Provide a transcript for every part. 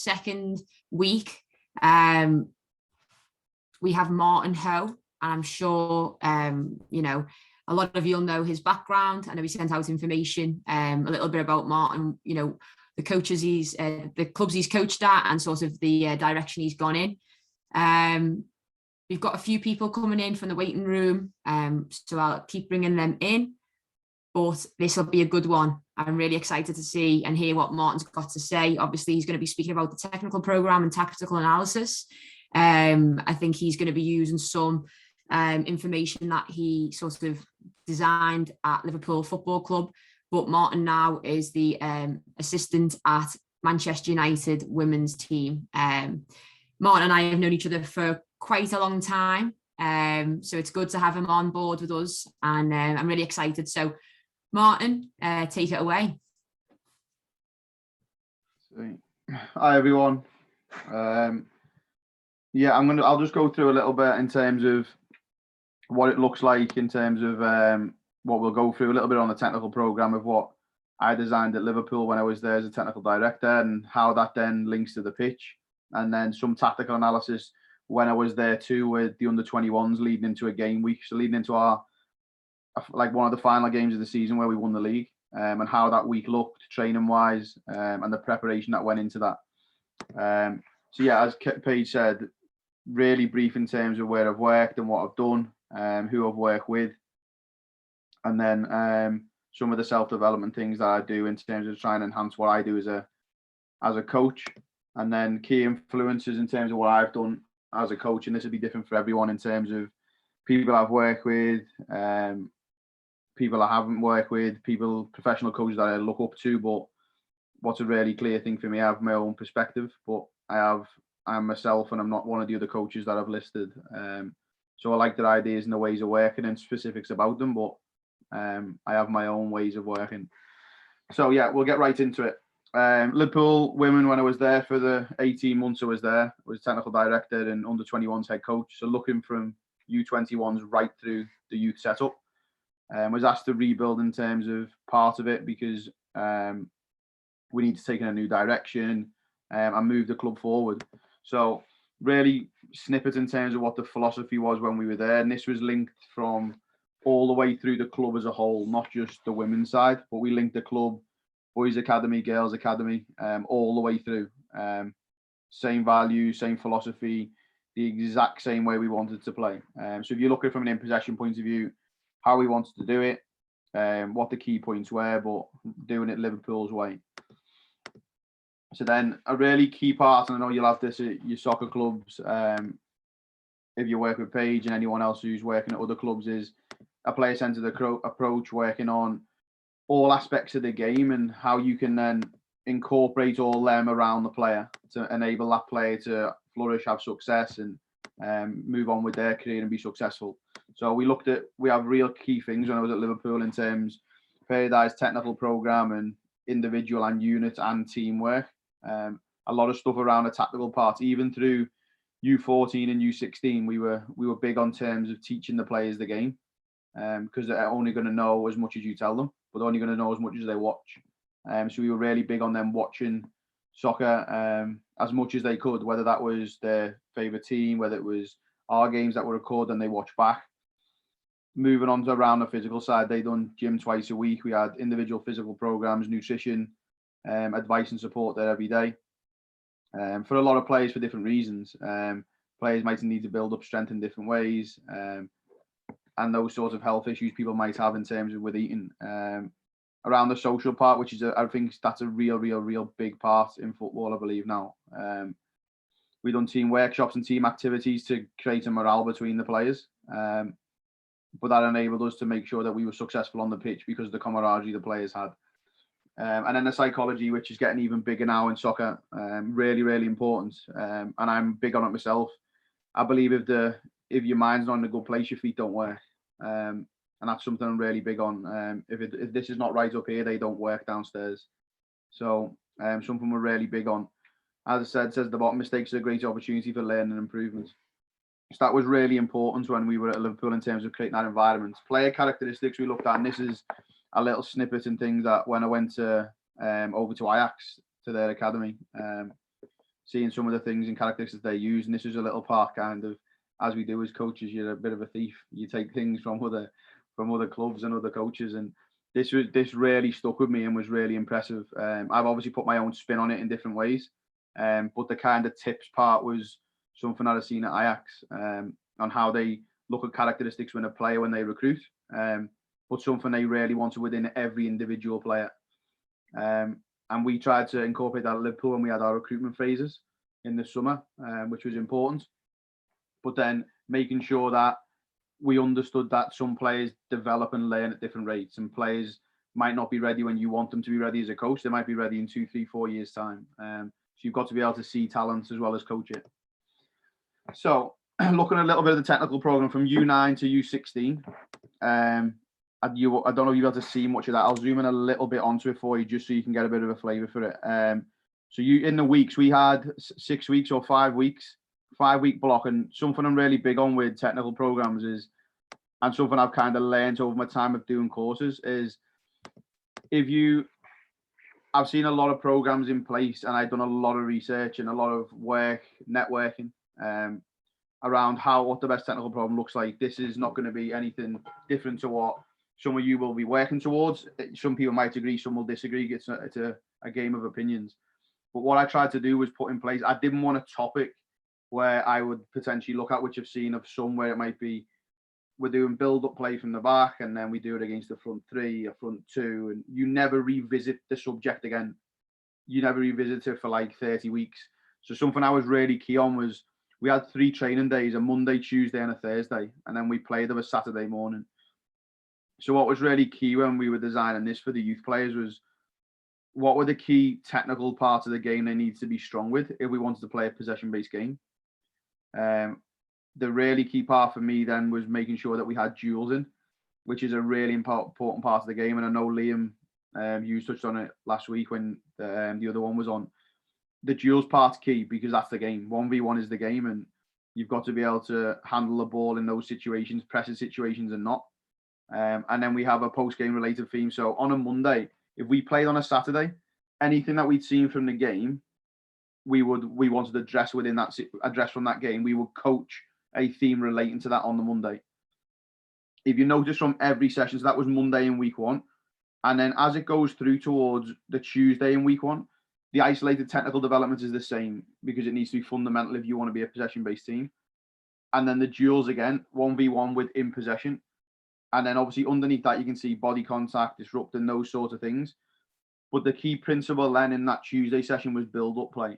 second week, we have Martin Ho, and I'm sure, a lot of you'll know his background. I know he sent out information, a little bit about Martin, the coaches the clubs he's coached at, and sort of the direction he's gone in. We've got a few people coming in from the waiting room, so I'll keep bringing them in. But this will be a good one. I'm really excited to see and hear what Martin's got to say. Obviously, he's going to be speaking about the technical program and tactical analysis. I think he's going to be using some information that he sort of designed at Liverpool Football Club. But Martin now is the assistant at Manchester United women's team. Martin and I have known each other for quite a long time. So it's good to have him on board with us. And I'm really excited. So Martin, take it away. Hi everyone. I'll just go through a little bit in terms of what it looks like, in terms of what we'll go through, a little bit on the technical program of what I designed at Liverpool when I was there as a technical director, and how that then links to the pitch, and then some tactical analysis when I was there too with the under-21s leading into a game week, so leading into our one of the final games of the season where we won the league, and how that week looked training wise, and the preparation that went into that. As Paige said, really brief in terms of where I've worked and what I've done, who I've worked with, and then some of the self-development things that I do in terms of trying to enhance what I do as a coach, and then key influences in terms of what I've done as a coach. And this will be different for everyone in terms of people I've worked with, people I haven't worked with, professional coaches that I look up to. But what's a really clear thing for me, I have my own perspective, but I'm myself, and I'm not one of the other coaches that I've listed. So I like their ideas and the ways of working and specifics about them, but I have my own ways of working. So we'll get right into it. Liverpool women, when I was there for the 18 months I was there, I was technical director and under-21s head coach. So looking from U21s right through the youth setup. Was asked to rebuild in terms of part of it because we need to take in a new direction and move the club forward. So really snippets in terms of what the philosophy was when we were there. And this was linked from all the way through the club as a whole, not just the women's side, but we linked the club, boys academy, girls academy, all the way through. Same values, same philosophy, the exact same way we wanted to play. So if you look at it from an in-possession point of view, how we wanted to do it, what the key points were, but doing it Liverpool's way. So then a really key part, and I know you'll have this at your soccer clubs, if you work with Paige and anyone else who's working at other clubs, is a player-centered approach, working on all aspects of the game and how you can then incorporate all them around the player to enable that player to flourish, have success, and move on with their career and be successful. So we have real key things when I was at Liverpool in terms of periodised technical program and individual and unit and teamwork. A lot of stuff around the tactical part, even through U14 and U16, we were big on terms of teaching the players the game, because they're only going to know as much as you tell them, but they're only going to know as much as they watch. So we were really big on them watching soccer as much as they could, whether that was their favourite team, whether it was our games that were recorded and they watched back. Moving on to around the physical side, they done gym twice a week. We had individual physical programs, nutrition, advice and support there every day. For a lot of players for different reasons. Players might need to build up strength in different ways, and those sorts of health issues people might have in terms of with eating. Around the social part, which is I think that's a real big part in football, I believe now. We done team workshops and team activities to create a morale between the players. But that enabled us to make sure that we were successful on the pitch because of the camaraderie the players had. And then the psychology, which is getting even bigger now in soccer, really important. And I'm big on it myself. I believe if your mind's not in a good place, your feet don't work. And that's something I'm really big on. If this is not right up here, they don't work downstairs. So something we're really big on. As I said, says the bottom, mistakes are a great opportunity for learning and improvement. So that was really important when we were at Liverpool in terms of creating that environment. Player characteristics we looked at, and this is a little snippet and things that when I went to over to Ajax, to their academy, seeing some of the things and characteristics they use. And this is a little part kind of, as we do as coaches, you're a bit of a thief. You take things from other clubs and other coaches, and this really stuck with me and was really impressive. I've obviously put my own spin on it in different ways, but the kind of tips part was something that I've seen at Ajax, on how they look at characteristics when a player when they recruit, but something they really wanted within every individual player. And we tried to incorporate that at Liverpool when we had our recruitment phases in the summer, which was important. But then making sure that we understood that some players develop and learn at different rates, and players might not be ready when you want them to be ready as a coach. They might be ready in 2, 3, 4 years' time. So you've got to be able to see talent as well as coach it. So looking at a little bit of the technical program from U9 to U16, I don't know if you'll be able to see much of that. I'll zoom in a little bit onto it for you just so you can get a bit of a flavour for it. So in the weeks, we had 6 weeks or 5 weeks, 5-week block. And something I'm really big on with technical programs is, and something I've kind of learned over my time of doing courses, is I've seen a lot of programs in place, and I've done a lot of research and a lot of work, networking, around what the best technical program looks like. This is not going to be anything different to what some of you will be working towards. Some people might agree, some will disagree. It's a game of opinions. But what I tried to do was put in place, I didn't want a topic where I would potentially look at, which I've seen of some, where it might be, we're doing build-up play from the back, and then we do it against the front three or front two, and you never revisit the subject again. You never revisit it for like 30 weeks. So something I was really key on was, we had 3 training days, a Monday, Tuesday, and a Thursday, and then we played them a Saturday morning. So what was really key when we were designing this for the youth players was, what were the key technical parts of the game they need to be strong with if we wanted to play a possession-based game. The really key part for me then was making sure that we had duels in, which is a really important part of the game. And I know Liam, you touched on it last week when the other one was on. The duels part's key, because that's the game. 1v1 is the game, and you've got to be able to handle the ball in those situations, pressing situations and not. And then we have a post-game related theme. So on a Monday, if we played on a Saturday, anything that we'd seen from the game, we wanted to address from that game. We would coach a theme relating to that on the Monday. If you notice from every session, so that was Monday in week 1. And then as it goes through towards the Tuesday in week 1, the isolated technical development is the same, because it needs to be fundamental if you want to be a possession-based team. And then the duels again, 1v1 with in possession. And then obviously underneath that, you can see body contact, disrupting, those sorts of things. But the key principle then in that Tuesday session was build-up play.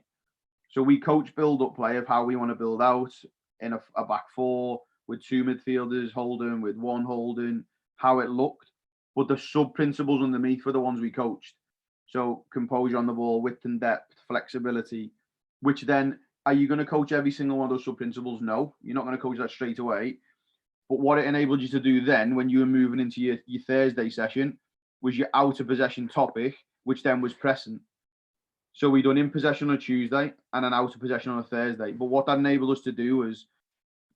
So we coach build-up play of how we want to build out in a back 4 with 2 midfielders holding, with 1 holding, how it looked. But the sub-principles underneath were the ones we coached. So composure on the ball, width and depth, flexibility, which then, are you going to coach every single one of those sub-principles? No, you're not going to coach that straight away. But what it enabled you to do then, when you were moving into your Thursday session, was your out of possession topic, which then was pressing. So we done in possession on a Tuesday and an out of possession on a Thursday. But what that enabled us to do was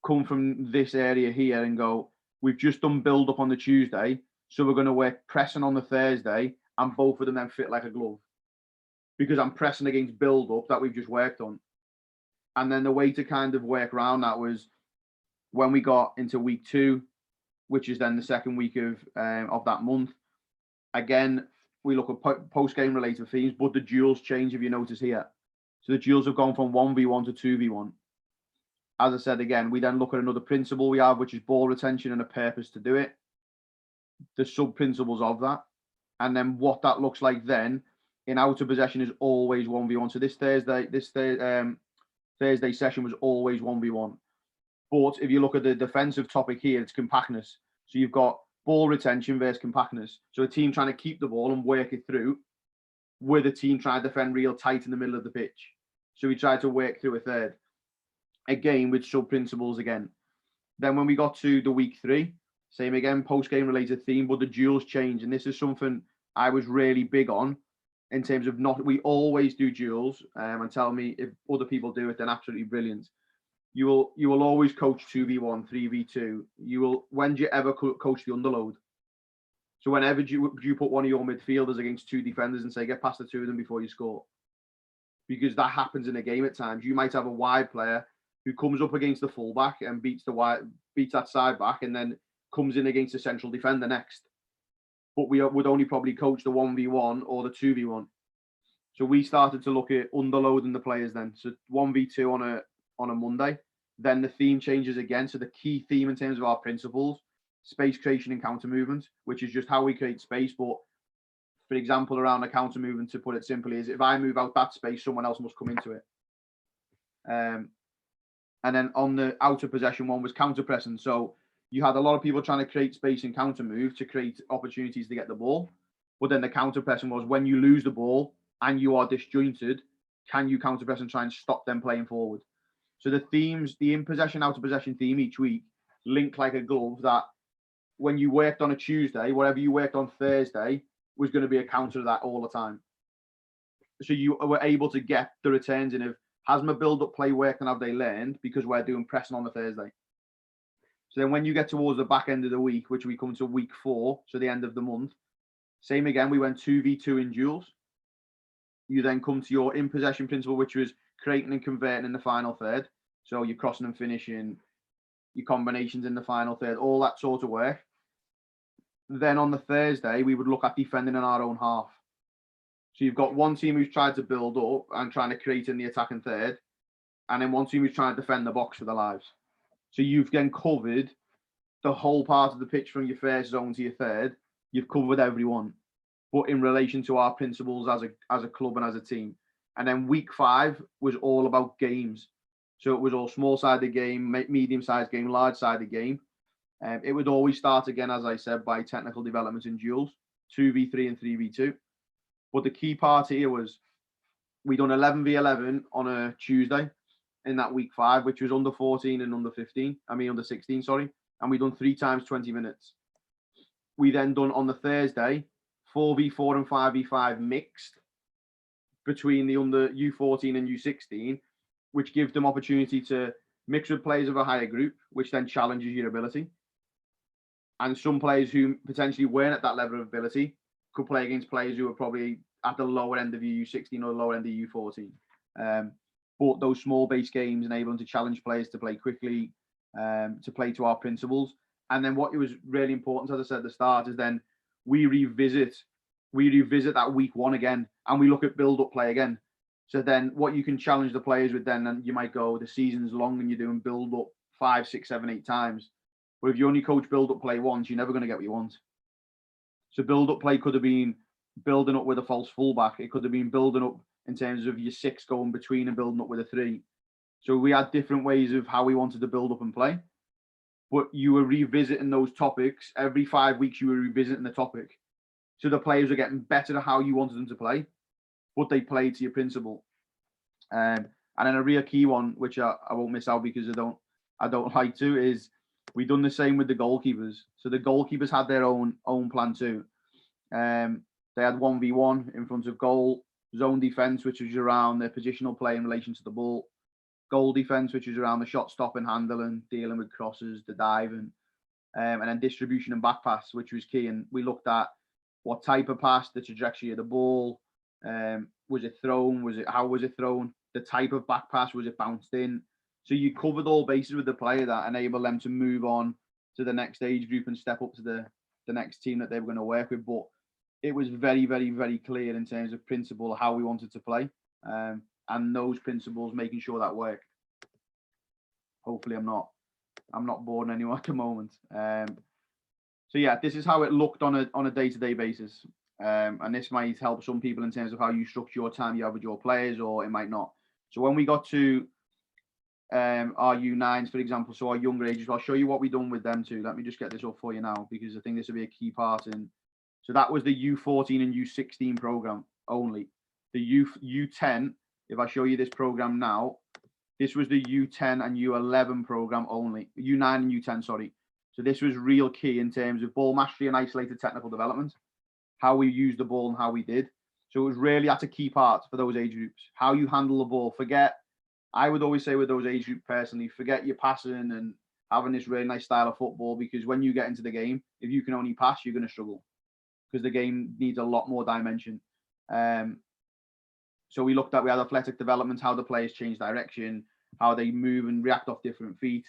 come from this area here and go, we've just done build up on the Tuesday, so we're going to work pressing on the Thursday, and both of them then fit like a glove, because I'm pressing against build up that we've just worked on. And then the way to kind of work around that was, when we got into week 2, which is then the second week of that month, again, we look at post-game related themes, but the duels change, if you notice here. So the duels have gone from 1v1 to 2v1. As I said, again, we then look at another principle we have, which is ball retention and a purpose to do it. The sub-principles of that. And then what that looks like then in out of possession is always 1v1. So this Thursday session was always 1v1. But if you look at the defensive topic here, it's compactness. So you've got ball retention versus compactness. So a team trying to keep the ball and work it through, with a team trying to defend real tight in the middle of the pitch. So we tried to work through a third. Again, with sub-principles again. Then when we got to the week 3, same again, post-game related theme, but the duels change. And this is something I was really big on, in terms of we always do duels, and tell me if other people do it, then absolutely brilliant. You will always coach 2v1, 3v2. When do you ever coach the underload? So whenever you put one of your midfielders against 2 defenders and say, get past the 2 of them before you score. because that happens in a game at times. You might have a wide player who comes up against the fullback and beats that side back, and then comes in against the central defender next. But we would only probably coach the 1v1 or the 2v1. So we started to look at underloading the players then. So 1v2 on a Monday. Then the theme changes again. So the key theme in terms of our principles, space creation and counter movement, which is just how we create space. But for example, around a counter movement, to put it simply, is if I move out that space, someone else must come into it. And then on the outer possession one was counter pressing. So you had a lot of people trying to create space and counter move to create opportunities to get the ball. But then the counter pressing was when you lose the ball and you are disjointed, can you counter press and try and stop them playing forward? So the themes, the in possession, out of possession theme each week link like a glove, that when you worked on a Tuesday, whatever you worked on Thursday was going to be a counter to that all the time. So you were able to get the returns in of, has my build-up play worked and have they learned, because we're doing pressing on the Thursday. So then when you get towards the back end of the week, which we come to week 4, so the end of the month, same again, we went 2v2 in duels. You then come to your in possession principle, which was creating and converting in the final third. So you're crossing and finishing, your combinations in the final third, all that sort of work. Then on the Thursday, we would look at defending in our own half. So you've got one team who's tried to build up and trying to create in the attacking third, and then one team who's trying to defend the box for their lives. So you've then covered the whole part of the pitch from your first zone to your third. You've covered everyone, but in relation to our principles as a club and as a team. And then week 5 was all about games. So it was all small-sided game, medium-sized game, large-sided game. It would always start again, as I said, by technical development in duels, 2v3 and 3v2. But the key part here was we done 11v11 on a Tuesday in that week 5, which was under 14 and under 16, sorry. And we done 3 times 20 minutes. We then done on the Thursday 4v4 and 5v5 mixed between the under U14 and U16, which gives them opportunity to mix with players of a higher group, which then challenges your ability. And some players who potentially weren't at that level of ability could play against players who are probably at the lower end of your U16 or the lower end of U14. But those small base games enable them to challenge players to play quickly, to play to our principles. And then what was really important, as I said at the start, is then we revisit that week 1 again, and we look at build-up play again. So then what you can challenge the players with then, and you might go, the season's long and you're doing build-up 5, 6, 7, 8 times. But if you only coach build-up play once, you're never going to get what you want. So build-up play could have been building up with a false fullback. It could have been building up in terms of your 6 going between and building up with a 3. So we had different ways of how we wanted to build up and play. But you were revisiting those topics. Every 5 weeks, you were revisiting the topic. So the players are getting better at how you wanted them to play, but they played to your principle. And then a real key one, which I won't miss out because I don't like to, is we done the same with the goalkeepers. So the goalkeepers had their own plan too. They had 1v1 in front of goal, zone defense, which was around their positional play in relation to the ball, goal defense, which is around the shot stopping, handling, dealing with crosses, the diving, and then distribution and back pass, which was key. And we looked at what type of pass, the trajectory of the ball, was it thrown, how was it thrown, the type of back pass, was it bounced in. So you covered all bases with the player that enable them to move on to the next age group and step up to the next team that they were going to work with. But it was very, very, very clear in terms of principle how we wanted to play, and those principles making sure that worked. Hopefully I'm not boring anyone at the moment. So yeah, this is how it looked on a day-to-day basis. And this might help some people in terms of how you structure your time you have with your players, or it might not. So when we got to our U9s, for example, so our younger ages, I'll show you what we've done with them too. Let me just get this up for you now, because I think this will be a key part in. So that was the U14 and U16 program only. The U10, if I show you this program now, this was the U10 and U11 program only. U9 and U10, sorry. So this was real key in terms of ball mastery and isolated technical development, how we used the ball and how we did. So it was really, that's a key part for those age groups. How you handle the ball. I would always say with those age groups personally, forget your passing and having this really nice style of football, because when you get into the game, if you can only pass, you're going to struggle, because the game needs a lot more dimension. So we had athletic development, how the players change direction, how they move and react off different feet.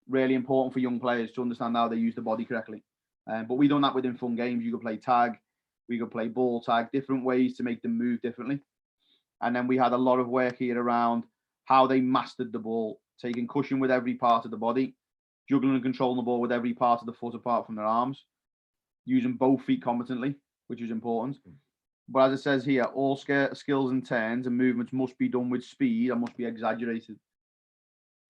Really important for young players to understand how they use the body correctly. But we done that within fun games. You could play tag, we could play ball tag, different ways to make them move differently. And then we had a lot of work here around how they mastered the ball, taking cushion with every part of the body, juggling and controlling the ball with every part of the foot apart from their arms, using both feet competently, which is important. But as it says here, all skills and turns and movements must be done with speed and must be exaggerated.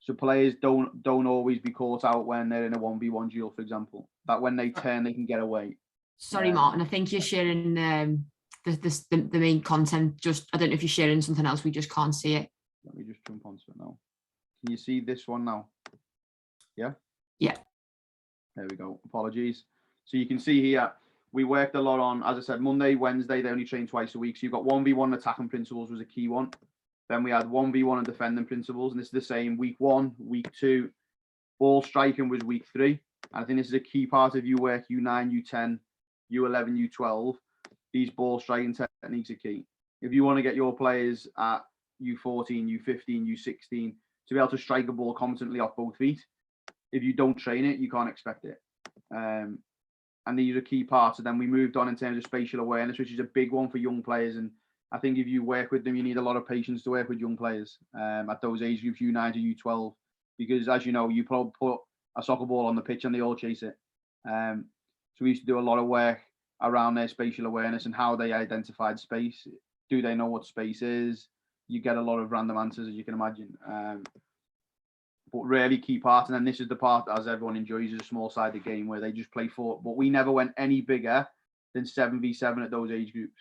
So players don't always be caught out when they're in a 1v1 duel, for example. That when they turn, they can get away. Sorry, Martin. I think you're sharing the main content. Just I don't know if you're sharing something else. We just can't see it. Let me just jump onto it now. Can you see this one now? Yeah. Yeah. There we go. Apologies. So you can see here, we worked a lot on, as I said, Monday, Wednesday, they only train twice a week. So you've got 1v1 attacking principles was a key one. Then we had 1v1 and defending principles. And this is the same week 1, week 2. Ball striking was week 3. And I think this is a key part of your work, U9, U10, U11, U12. These ball striking techniques are key. If you want to get your players at U14, U15, U16 to be able to strike a ball competently off both feet, if you don't train it, you can't expect it. And these are key parts. And then we moved on in terms of spatial awareness, which is a big one for young players. And I think if you work with them, you need a lot of patience to work with young players at those age groups, U9 to U12, because as you know, you probably put a soccer ball on the pitch and they all chase it. So we used to do a lot of work around their spatial awareness and how they identified space. Do they know what space is? You get a lot of random answers, as you can imagine. But really key part, and then this is the part that, as everyone enjoys, is a small-sided game where they just play for. But we never went any bigger than 7v7 at those age groups.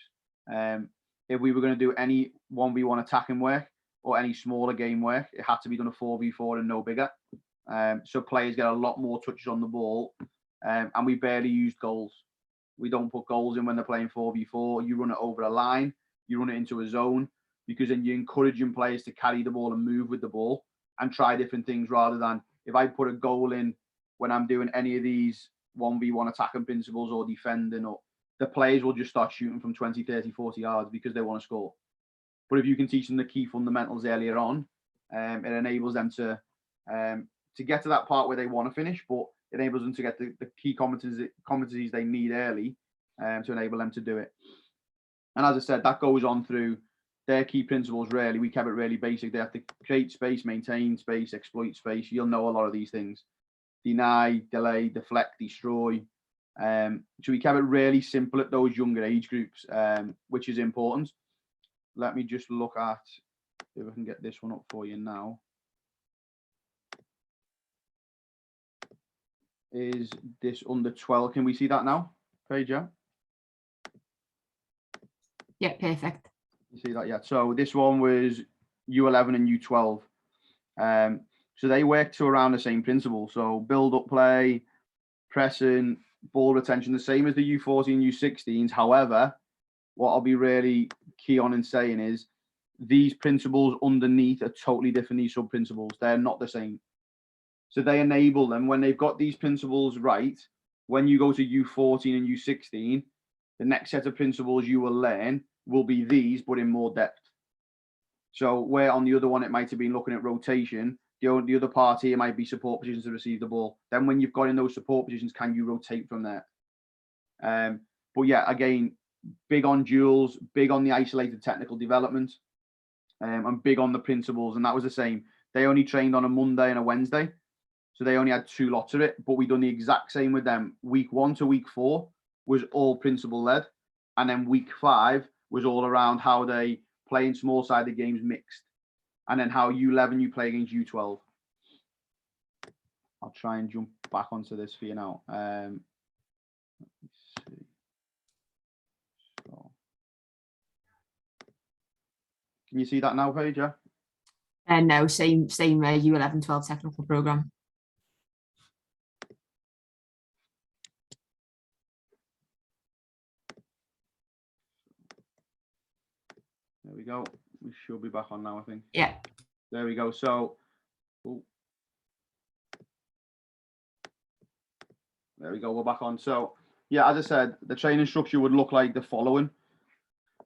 If we were going to do any 1v1 attacking work or any smaller game work, it had to be done a 4v4 and no bigger. So players get a lot more touches on the ball, and we barely used goals. We don't put goals in when they're playing 4v4. You run it over a line, you run it into a zone, because then you're encouraging players to carry the ball and move with the ball and try different things, rather than if I put a goal in when I'm doing any of these 1v1 attacking principles or defending, or the players will just start shooting from 20, 30, 40 yards because they want to score. But if you can teach them the key fundamentals earlier on, it enables them to get to that part where they want to finish, but it enables them to get the key competencies they need early to enable them to do it. And as I said, that goes on through their key principles. Really, we kept it really basic. They have to create space, maintain space, exploit space. You'll know a lot of these things: deny, delay, deflect, destroy. So we kept it really simple at those younger age groups, which is important. Let me just look at if I can get this one up for you now. Is this under 12? Can we see that now, Paige? Yeah, perfect. You see that? Yeah. So this one was U11 and U12. So they work to around the same principle. So build up play, pressing, ball retention, the same as the U14, U16s. However, what I'll be really key on in saying is these principles underneath are totally different. These sub principles, they're not the same. So they enable them when they've got these principles right. When you go to U14 and U16, the next set of principles you will learn will be these, but in more depth. So where on the other one, it might have been looking at rotation, the other part here might be support positions to receive the ball. Then when you've got in those support positions, can you rotate from there? But yeah, again, big on duels, big on the isolated technical development, and big on the principles. And that was the same. They only trained on a Monday and a Wednesday. So they only had 2 lots of it, but we done the exact same with them. Week 1 to week 4 was all principle led. And then week 5 was all around how they play in small sided games mixed. And then how U11 you play against U12. I'll try and jump back onto this for you now. Let me see. So, can you see that now, Paige? Yeah? No, same U11, 12 technical program. There we go. We should be back on now, I think. Yeah. There we go. So, there we go. We're back on. So, yeah, as I said, the training structure would look like the following.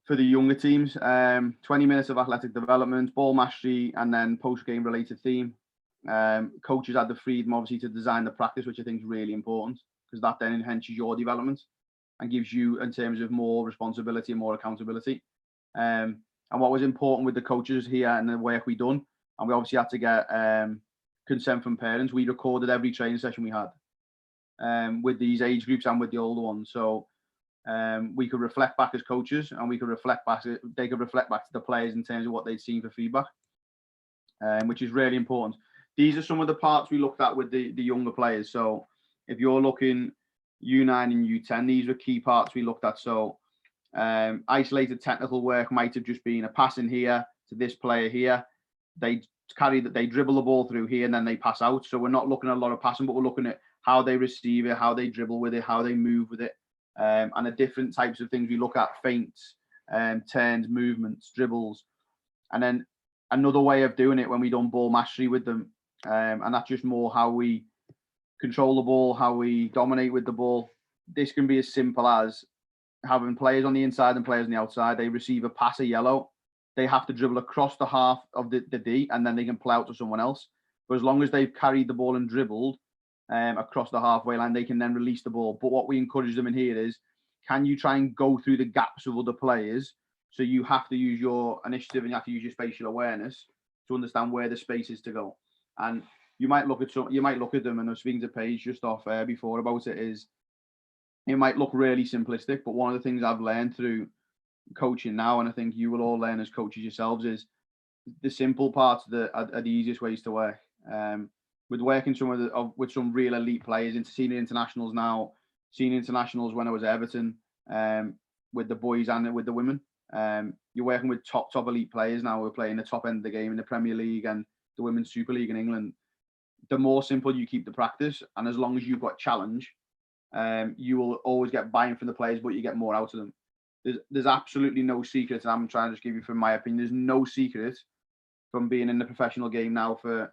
for the younger teams, 20 minutes of athletic development, ball mastery, and then post-game related theme. Coaches had the freedom, obviously, to design the practice, which I think is really important, because that then enhances your development and gives you, in terms of more responsibility and more accountability. And what was important with the coaches here and the work we done, and we obviously had to get consent from parents. We recorded every training session we had with these age groups and with the older ones. So we could reflect back as coaches, and we could reflect back. They could reflect back to the players in terms of what they'd seen for feedback, which is really important. These are some of the parts we looked at with the younger players. So if you're looking U9 and U10, these were key parts we looked at. So isolated technical work might have just been a pass in here to this player here. They dribble the ball through here and then they pass out. So we're not looking at a lot of passing, but we're looking at how they receive it, how they dribble with it, how they move with it, and the different types of things we look at: feints, turns, movements, dribbles. And then another way of doing it when we done ball mastery with them, and that's just more how we control the ball, how we dominate with the ball. This can be as simple as having players on the inside and players on the outside. They receive a pass, a yellow. They have to dribble across the half of the D, and then they can play out to someone else. But as long as they've carried the ball and dribbled across the halfway line, they can then release the ball. But what we encourage them in here is, can you try and go through the gaps of other players? So you have to use your initiative and you have to use your spatial awareness to understand where the space is to go. And you might look at them, and I was speaking to Paige just off air before about it, is it might look really simplistic, but one of the things I've learned through coaching now, and I think you will all learn as coaches yourselves, is the simple parts are the easiest ways to work. With working with some real elite players into senior internationals now, senior internationals when I was at Everton, with the boys and with the women. You're working with top elite players now. We're playing the top end of the game in the Premier League and the Women's Super League in England. The more simple you keep the practice, and as long as you've got challenge, you will always get buy-in from the players, but you get more out of them. There's absolutely no secret, and I'm trying to just give you from my opinion, there's no secret from being in the professional game now for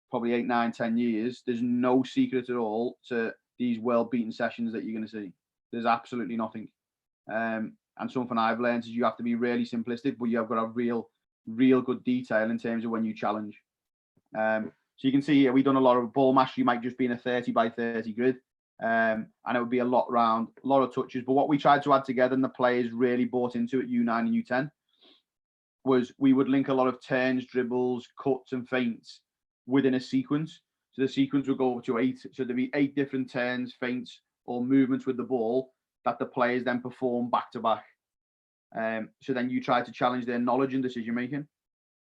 probably 8, 9, 10 years. There's no secret at all to these well-beaten sessions that you're going to see. There's absolutely nothing. And something I've learned is you have to be really simplistic, but you have got a real good detail in terms of when you challenge. So you can see here, we've done a lot of ball mastery, might just be in a 30 by 30 grid. And it would be a lot of touches. But what we tried to add together, and the players really bought into it, U9 and U10, was we would link a lot of turns, dribbles, cuts, and feints within a sequence. So the sequence would go up to 8. So there'd be 8 different turns, feints, or movements with the ball that the players then perform back to back. So then you try to challenge their knowledge and decision making,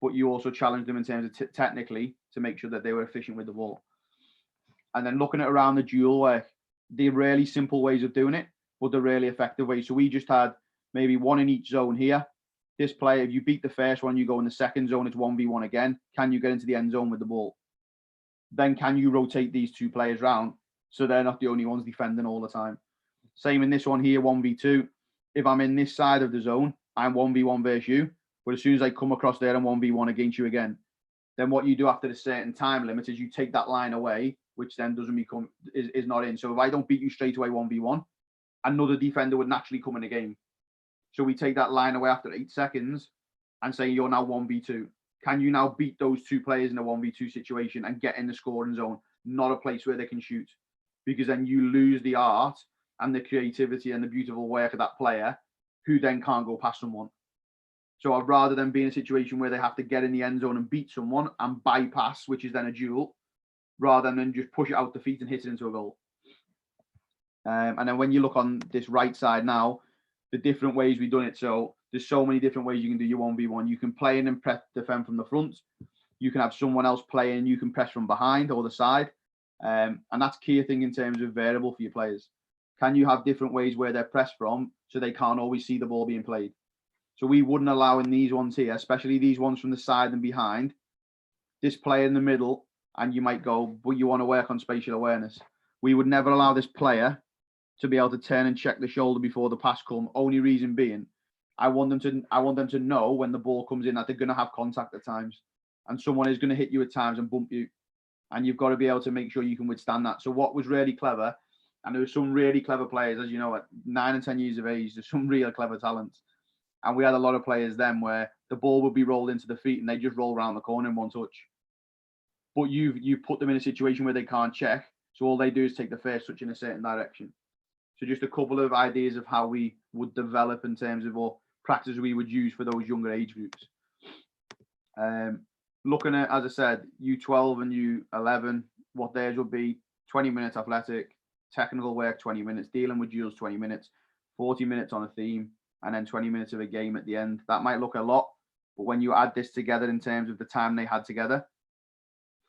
but you also challenge them in terms of technically to make sure that they were efficient with the ball. And then looking at around the dual work, they're really simple ways of doing it, but they're really effective ways. So we just had maybe one in each zone here. This player, if you beat the first one, you go in the second zone, it's 1v1 again. Can you get into the end zone with the ball? Then can you rotate these 2 players round so they're not the only ones defending all the time? Same in this one here, 1v2. If I'm in this side of the zone, I'm 1v1 versus you. But as soon as I come across there and 1v1 against you again, then what you do after a certain time limit is you take that line away, which then is not in. So if I don't beat you straight away 1v1, another defender would naturally come in the game. So we take that line away after 8 seconds and say you're now 1v2. Can you now beat those 2 players in a 1v2 situation and get in the scoring zone, not a place where they can shoot? Because then you lose the art and the creativity and the beautiful work of that player who then can't go past someone. So I'd rather than be in a situation where they have to get in the end zone and beat someone and bypass, which is then a duel, rather than just push it out the feet and hit it into a goal. And then when you look on this right side now, the different ways we've done it. So there's so many different ways you can do your 1v1. You can play in and press defend from the front. You can have someone else play in, you can press from behind or the side. And that's key thing in terms of variable for your players. Can you have different ways where they're pressed from so they can't always see the ball being played? So we wouldn't allow in these ones here, especially these ones from the side and behind, this player in the middle, and you might go, but you want to work on spatial awareness. We would never allow this player to be able to turn and check the shoulder before the pass come. Only reason being, I want them to know when the ball comes in that they're going to have contact at times, and someone is going to hit you at times and bump you, and you've got to be able to make sure you can withstand that. So what was really clever, and there were some really clever players, as you know, at 9 and 10 years of age, there's some real clever talents. And we had a lot of players then where the ball would be rolled into the feet and they just roll around the corner in one touch. But you put them in a situation where they can't check. So all they do is take the first touch in a certain direction. So just a couple of ideas of how we would develop in terms of what practice we would use for those younger age groups. Looking at, as I said, U12 and U11, what theirs would be 20 minutes athletic, technical work 20 minutes, dealing with duels 20 minutes, 40 minutes on a theme, and then 20 minutes of a game at the end. That might look a lot, but when you add this together in terms of the time they had together,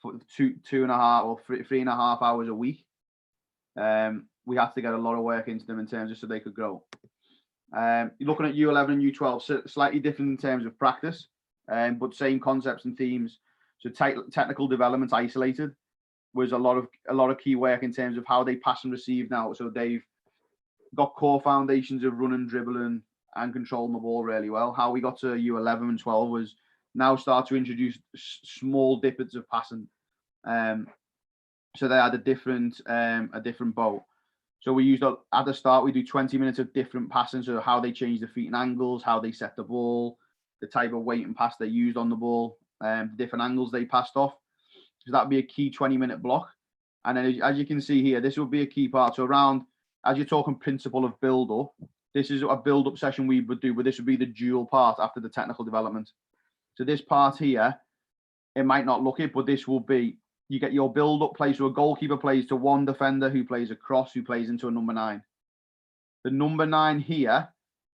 for 2.5 or 3.5 hours a week, we had to get a lot of work into them in terms of so they could grow. You're looking at U11 and U12, so slightly different in terms of practice, but same concepts and themes. So technical development isolated was a lot of key work in terms of how they pass and receive now. So they've got core foundations of running, dribbling, and controlling the ball really well. How we got to U11 and 12 was now start to introduce small dippets of passing. So they had a different boat. So we used at the start, we do 20 minutes of different passing. So how they change the feet and angles, how they set the ball, the type of weight and pass they used on the ball, the different angles they passed off. So that'd be a key 20-minute block. And then as you can see here, this will be a key part. So around, as you're talking principle of build up, this is a build up session we would do, but this would be the dual part after the technical development. So this part here, it might not look it, but this will be, you get your build up play. So a goalkeeper plays to one defender who plays a cross, who plays into a number 9. The number 9 here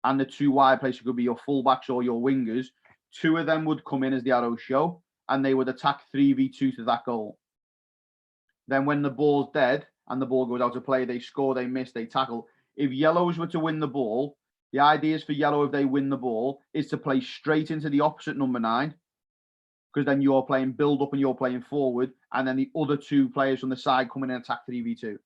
and the 2 wide players could be your fullbacks or your wingers. 2 of them would come in as the arrows show, and they would attack 3v2 to that goal. Then when the ball's dead and the ball goes out to play, they score, they miss, they tackle. If yellows were to win the ball, the idea is for yellow, if they win the ball, is to play straight into the opposite number 9, because then you're playing build up and you're playing forward, and then the other 2 players from the side come in and attack 3v2.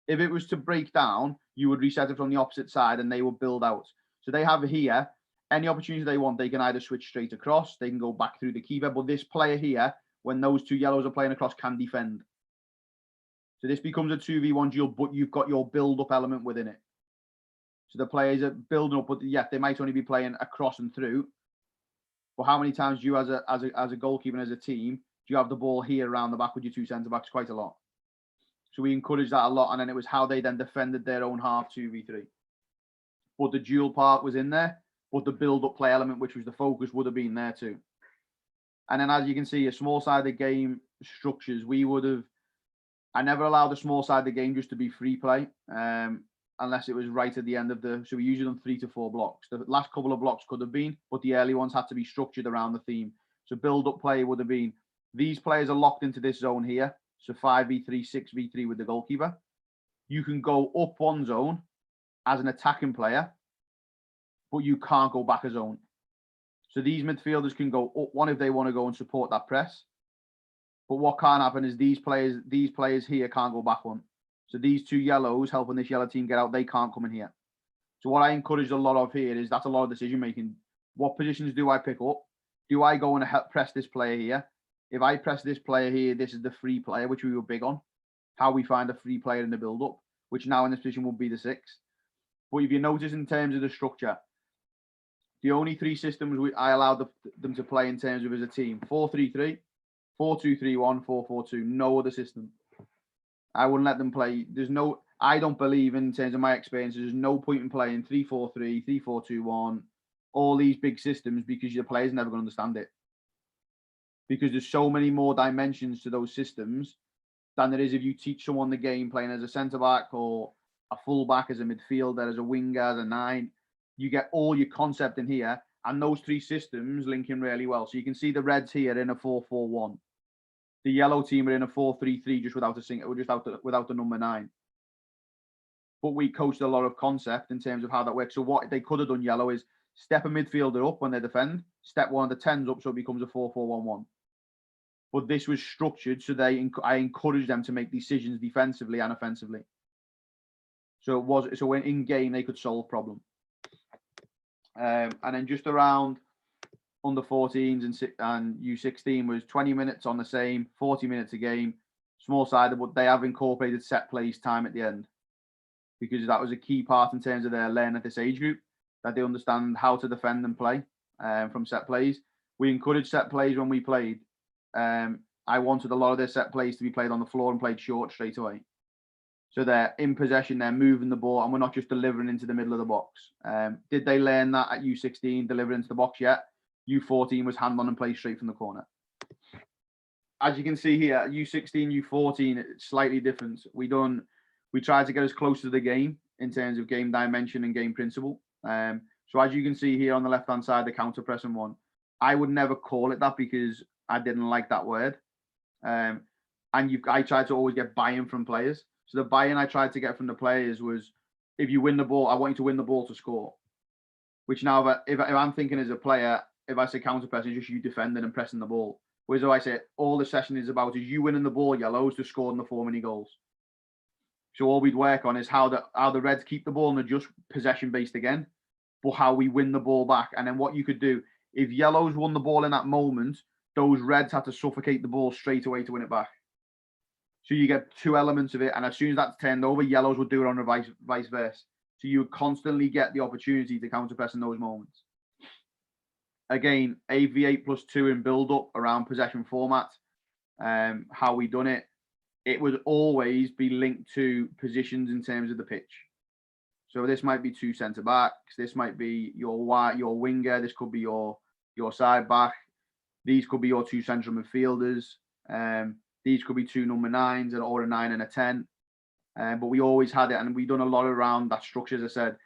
If it was to break down, you would reset it from the opposite side and they would build out. So they have here, any opportunity they want, they can either switch straight across, they can go back through the keeper, but this player here, when those 2 yellows are playing across, can defend. So this becomes a 2v1 duel, but you've got your build-up element within it. So the players are building up, but yeah, they might only be playing across and through. But how many times do you, as a goalkeeper and as a team, do you have the ball here around the back with your 2 centre-backs? Quite a lot. So we encouraged that a lot, and then it was how they then defended their own half 2v3. But the dual part was in there, but the build-up play element, which was the focus, would have been there too. And then as you can see, a small-sided game structures, I never allowed a small-sided game just to be free play, unless it was right at the end of so we usually done 3 to 4 blocks. The last couple of blocks could have been, but the early ones had to be structured around the theme. So build-up play would have been, these players are locked into this zone here, so 5v3, 6v3 with the goalkeeper. You can go up one zone as an attacking player, but you can't go back a zone. So these midfielders can go up one if they want to go and support that press. But what can't happen is these players here can't go back one. So these 2 yellows helping this yellow team get out, they can't come in here. So what I encourage a lot of here is that's a lot of decision making. What positions do I pick up? Do I go and help press this player here? If I press this player here, this is the free player, which we were big on. How we find a free player in the build-up, which now in this position will be the 6. But if you notice in terms of the structure, the only 3 systems I allowed them to play in terms of as a team, 4-3-3, 4-2-3-1, 4-4-2, no other system. I wouldn't let them play. I don't believe in terms of my experience, there's no point in playing 3-4-3, 3-4-2-1, all these big systems, because your players never going to understand it. Because there's so many more dimensions to those systems than there is if you teach someone the game playing as a centre-back or a full-back, as a midfielder, as a winger, as a 9. You get all your concept in here, and those 3 systems link in really well. So you can see the Reds here in a 4-4-1. The yellow team are in a 4-3-3 just without the number 9. But we coached a lot of concept in terms of how that works. So what they could have done, yellow, is step a midfielder up when they defend, step one of the 10s up so it becomes a 4-4-1-1. But this was structured so I encouraged them to make decisions defensively and offensively. So when in game they could solve problem. And then just around under 14s and U16 was 20 minutes on the same, 40 minutes a game, small sided, but they have incorporated set plays time at the end, because that was a key part in terms of their learning at this age group. that they understand how to defend and play from set plays. We encouraged set plays when we played. I wanted a lot of their set plays to be played on the floor and played short straight away. So they're in possession, they're moving the ball, and we're not just delivering into the middle of the box. Did they learn that at U16, deliver into the box yet? U14 was hand on and play straight from the corner. As you can see here, U16, U14, it's slightly different. We tried to get as close to the game in terms of game dimension and game principle. So as you can see here on the left-hand side, the counter-pressing one, I would never call it that because I didn't like that word. I tried to always get buy-in from players. So the buy-in I tried to get from the players was, if you win the ball, I want you to win the ball to score. Which now, if I'm thinking as a player, if I say counter-pressing, just you defending and pressing the ball. Whereas if I say all the session is about is you winning the ball, yellows, to score in the 4 mini goals. So all we'd work on is how the Reds keep the ball and are just possession-based again, but how we win the ball back. And then what you could do, if yellows won the ball in that moment, those Reds had to suffocate the ball straight away to win it back. So you get two elements of it, and as soon as that's turned over, yellows would do it on the vice versa. So you would constantly get the opportunity to counter-press in those moments. Again, AV8+2 in build-up around possession format, how we done it, it would always be linked to positions in terms of the pitch. So this might be two centre-backs, this might be your winger, this could be your side-back, these could be your two central midfielders, these could be two number 9s or a 9 and a 10. But we always had it, and we've done a lot around that structure. As I said,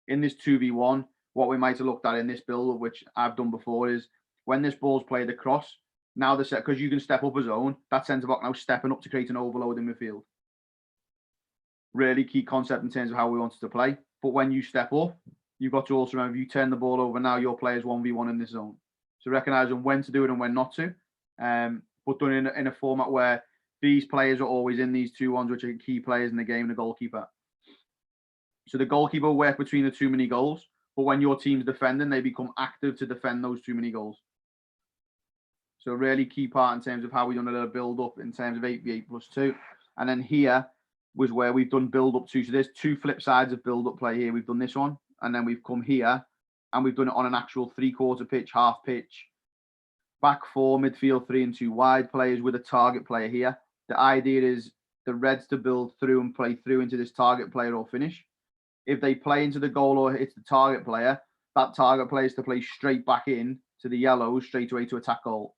in this 2v1, what we might have looked at in this build, which I've done before, is when this ball's played across, now the set, because you can step up a zone, that centre-back now stepping up to create an overload in midfield. Really key concept in terms of how we wanted to play. But when you step up, you've got to also remember, if you turn the ball over, now your player's 1v1 in this zone. So recognising when to do it and when not to. But done in a format where these players are always in these 2-1s, which are key players in the game, the goalkeeper. So the goalkeeper will work between the 2 mini goals, but when your team's defending, they become active to defend those 2 mini goals. So a really key part in terms of how we've done a little build-up in terms of 8v8+2. And then here was where we've done build-up to. So there's two flip sides of build-up play here. We've done this one, and then we've come here, and we've done it on an actual 3/4 pitch, half pitch, back 4, midfield 3 and 2 wide players with a target player here. The idea is the Reds to build through and play through into this target player or finish. If they play into the goal or hits the target player, that target player is to play straight back in to the yellows straight away to attack goal.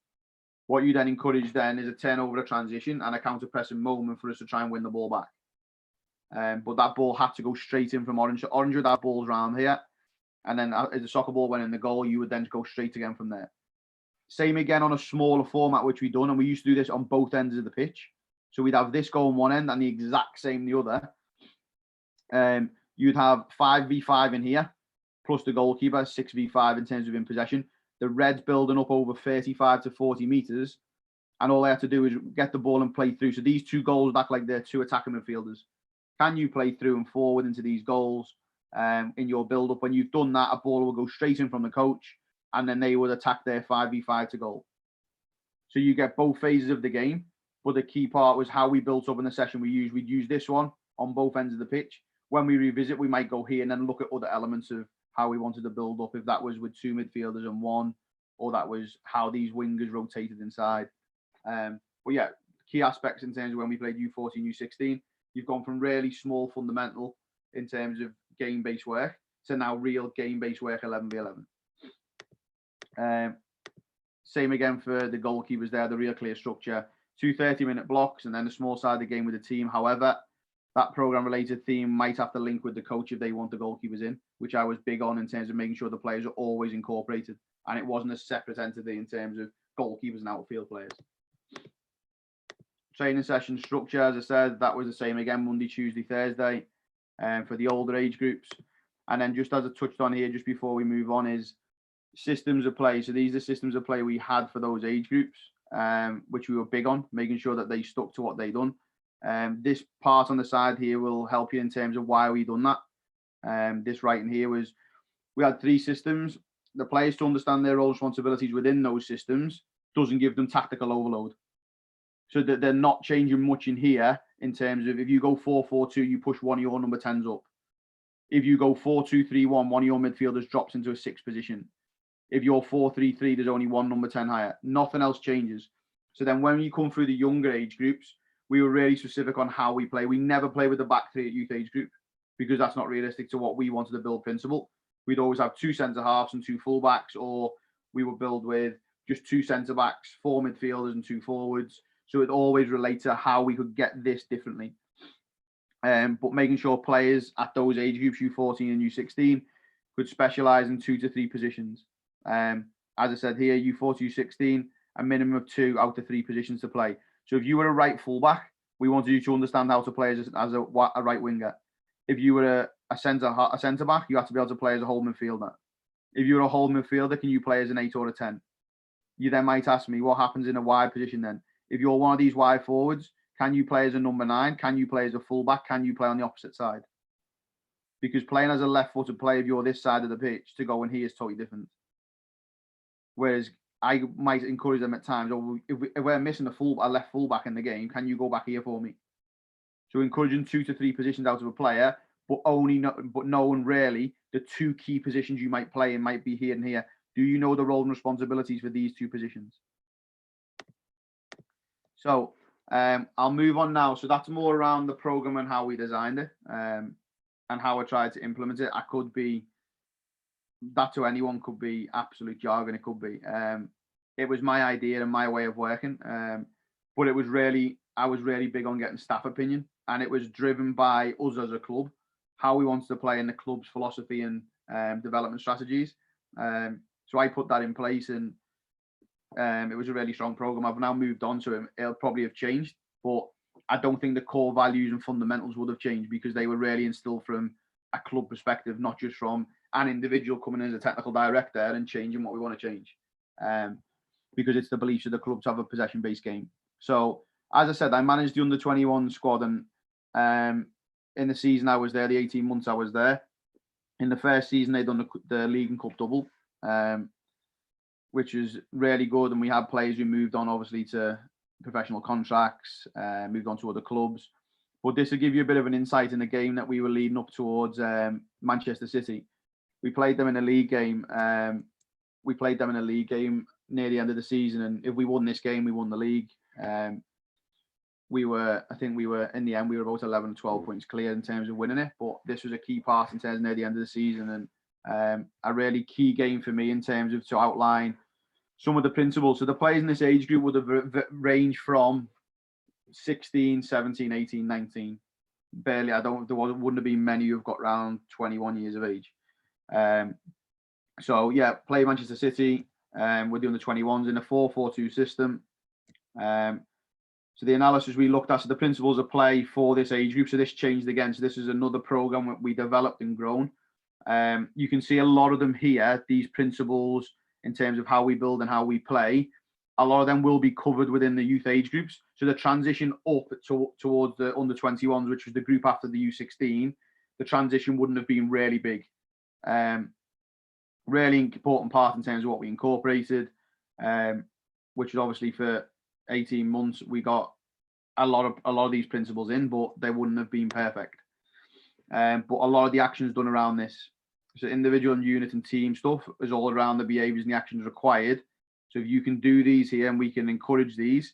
What you then encourage then is a turnover, a transition, and a counter-pressing moment for us to try and win the ball back. But that ball had to go straight in from Orange. Orange would have balls around here, and then as the soccer ball went in the goal, you would then go straight again from there. Same again on a smaller format, which we've done, and we used to do this on both ends of the pitch. So we'd have this goal on one end and the exact same the other. You'd have 5v5 in here, plus the goalkeeper, 6v5 in terms of in possession. The Reds building up over 35 to 40 metres, and all they have to do is get the ball and play through. So these two goals act like they're two attacking midfielders. Can you play through and forward into these goals in your build-up? When you've done that, a ball will go straight in from the coach, and then they would attack their 5v5 to goal. So you get both phases of the game, but the key part was how we built up in the session we'd use this one on both ends of the pitch. When we revisit, we might go here and then look at other elements of how we wanted to build up, if that was with 2 midfielders and 1, or that was how these wingers rotated inside. But yeah, key aspects in terms of when we played U14, U16, you've gone from really small fundamental in terms of game-based work to now real game-based work 11v11. Same again for the goalkeepers there, the real clear structure, 2 30-minute blocks, and then the small side of the game with the team. However, that program-related theme might have to link with the coach if they want the goalkeepers in, which I was big on in terms of making sure the players are always incorporated, and it wasn't a separate entity in terms of goalkeepers and outfield players. Training session structure, as I said, that was the same again, Monday, Tuesday, Thursday, for the older age groups. And then just as I touched on here, just before we move on, is systems of play. So these are systems of play we had for those age groups, which we were big on, making sure that they stuck to what they done. This part on the side here will help you in terms of why we done that. This writing here was, we had 3 systems. The players to understand their role responsibilities within those systems doesn't give them tactical overload. So that they're not changing much in here in terms of if you go 4-4-2, you push one of your number 10s up. If you go 4-2-3-1, one of your midfielders drops into a 6th position. If you're 4-3-3, there's only one number 10 higher. Nothing else changes. So then when you come through the younger age groups, we were really specific on how we play. We never play with the back three at youth age group because that's not realistic to what we wanted to build principle. We'd always have 2 centre-halves and 2 full-backs, or we would build with just 2 centre-backs, 4 midfielders and 2 forwards. So it always relates to how we could get this differently. But making sure players at those age groups, U14 and U16, could specialise in 2 to 3 positions. As I said here, U14, U16, a minimum of 2 out of 3 positions to play. So if you were a right fullback, we wanted you to understand how to play as a right winger. If you were a centre back, you had to be able to play as a holding midfielder. If you were a holding midfielder, can you play as an 8 or a 10? You then might ask me, what happens in a wide position then? If you're one of these wide forwards, can you play as a number 9? Can you play as a fullback? Can you play on the opposite side? Because playing as a left-footed player, if you're this side of the pitch, to go in here is totally different. Whereas I might encourage them at times, or if we're missing a left fullback in the game, can you go back here for me? So encouraging 2 to 3 positions out of a player, but knowing really the 2 key positions you might play in might be here and here. Do you know the role and responsibilities for these 2 positions? So I'll move on now. So that's more around the program and how we designed it, and how I tried to implement it. That to anyone could be absolute jargon. It could be. It was my idea and my way of working. But I was really big on getting staff opinion, and it was driven by us as a club, how we wanted to play in the club's philosophy and development strategies. So I put that in place, and it was a really strong program. I've now moved on to it. It'll probably have changed, but I don't think the core values and fundamentals would have changed because they were really instilled from a club perspective, not just from an individual coming in as a technical director and changing what we want to change. Because it's the beliefs of the club to have a possession-based game. So, as I said, I managed the under-21 squad, and in the season I was there, the 18 months I was there, in the first season they'd done the League and Cup double, which was really good, and we had players who moved on, obviously, to professional contracts, moved on to other clubs. But this will give you a bit of an insight in the game that we were leading up towards Manchester City. We played them in a league game. Near the end of the season, and if we won this game, we won the league. We were in the end, we were about 11 or 12 points clear in terms of winning it. But this was a key part in terms of near the end of the season, and a really key game for me in terms of to outline some of the principles. So the players in this age group would have ranged from 16, 17, 18, 19. Barely, wouldn't have been many who've got around 21 years of age. So yeah, play Manchester City with the under-21s in a 4-4-2 system. So the analysis we looked at, so the principles of play for this age group. So this changed again. So this is another program that we developed and grown. You can see a lot of them here, these principles in terms of how we build and how we play. A lot of them will be covered within the youth age groups. So the transition up towards the under-21s, which was the group after the U16, the transition wouldn't have been really big. Really important part in terms of what we incorporated, which is obviously for 18 months we got a lot of these principles in, but they wouldn't have been perfect. But a lot of the actions done around this, so individual and unit and team stuff, is all around the behaviours and the actions required. So if you can do these here and we can encourage these,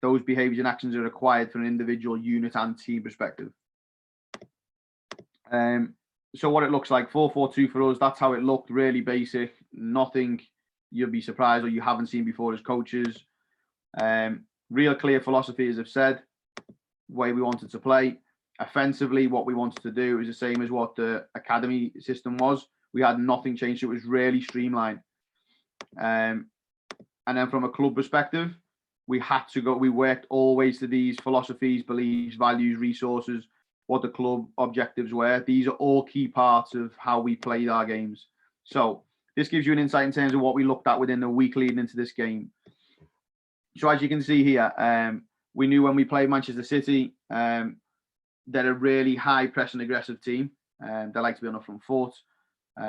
those behaviours and actions are required for an individual, unit and team perspective. So what it looks like, 4-4-2 for us, that's how it looked, really basic, nothing you'll be surprised or you haven't seen before as coaches. Real clear philosophy, as I've said, way we wanted to play. Offensively, what we wanted to do is the same as what the academy system was. We had nothing changed, so it was really streamlined. And then from a club perspective, we worked always to these philosophies, beliefs, values, resources, what the club objectives were. These are all key parts of how we played our games. So this gives you an insight in terms of what we looked at within the week leading into this game. So as you can see here, we knew when we played Manchester City, they're a really high press and aggressive team. They like to be on the front foot.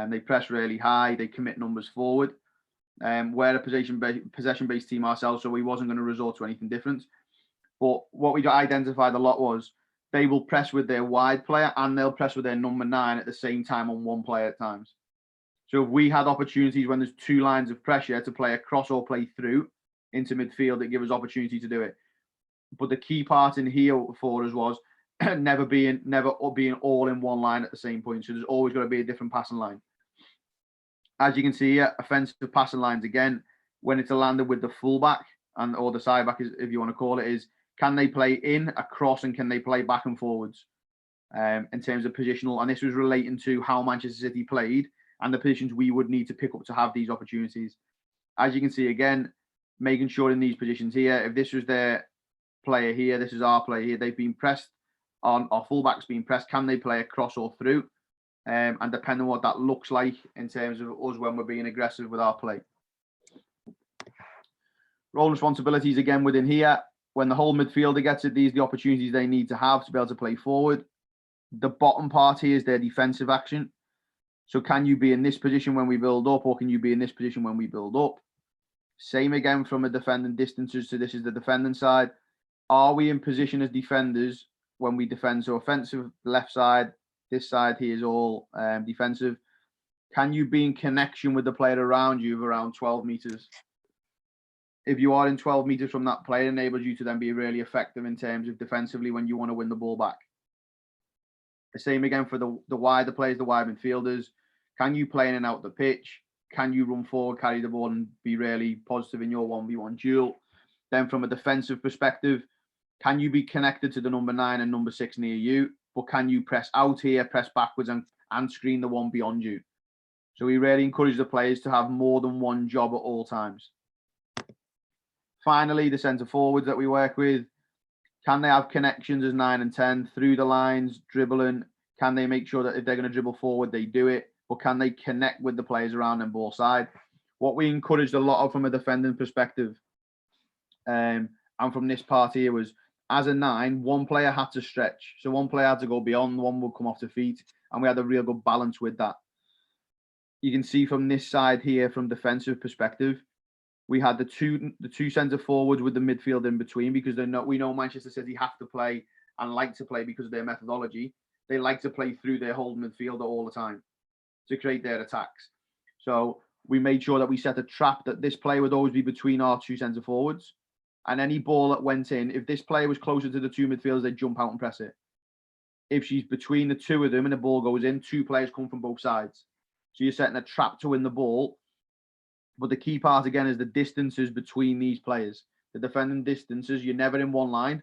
They press really high. They commit numbers forward. We're a possession-based team ourselves, so we wasn't going to resort to anything different. But what we got identified a lot was they will press with their wide player and they'll press with their number 9 at the same time on one player at times. So if we had opportunities when there's 2 lines of pressure to play across or play through into midfield, it gives us opportunity to do it. But the key part in here for us was never being all in one line at the same point. So there's always got to be a different passing line. As you can see here, offensive passing lines again, when it's landed with the fullback or the side back, if you want to call it, is can they play in, across, and can they play back and forwards in terms of positional? And this was relating to how Manchester City played and the positions we would need to pick up to have these opportunities. As you can see again, making sure in these positions here, if this was their player here, this is our player here, they've been pressed on, our fullback's been pressed, can they play across or through? And depending on what that looks like in terms of us when we're being aggressive with our play. Role and responsibilities again within here. When the whole midfielder gets it, these are the opportunities they need to have to be able to play forward. The bottom part here is their defensive action. So can you be in this position when we build up, or can you be in this position when we build up? Same again from a defending distances. So this is the defending side. Are we in position as defenders when we defend? So offensive, left side, this side here is all defensive. Can you be in connection with the player around you of around 12 meters? If you are in 12 meters from that player, it enables you to then be really effective in terms of defensively when you want to win the ball back. The same again for the wider players, the wide midfielders. Can you play in and out the pitch? Can you run forward, carry the ball, and be really positive in your 1v1 duel? Then from a defensive perspective, can you be connected to the number 9 and number 6 near you? But can you press out here, press backwards, and screen the one beyond you? So we really encourage the players to have more than one job at all times. Finally, the centre forwards that we work with, can they have connections as 9 and 10 through the lines, dribbling? Can they make sure that if they're going to dribble forward, they do it? Or can they connect with the players around them ball side? What we encouraged a lot of from a defending perspective, and from this part here, was as a 9, one player had to stretch. So one player had to go beyond, one would come off the feet, and we had a real good balance with that. You can see from this side here, from defensive perspective, we had the two centre forwards with the midfield in between, because we know Manchester City have to play and like to play because of their methodology. They like to play through their whole midfielder all the time to create their attacks. So we made sure that we set a trap that this player would always be between our 2 centre forwards. And any ball that went in, if this player was closer to the 2 midfielders, they'd jump out and press it. If she's between the 2 of them and the ball goes in, 2 players come from both sides. So you're setting a trap to win the ball. But the key part, again, is the distances between these players. The defending distances, you're never in one line,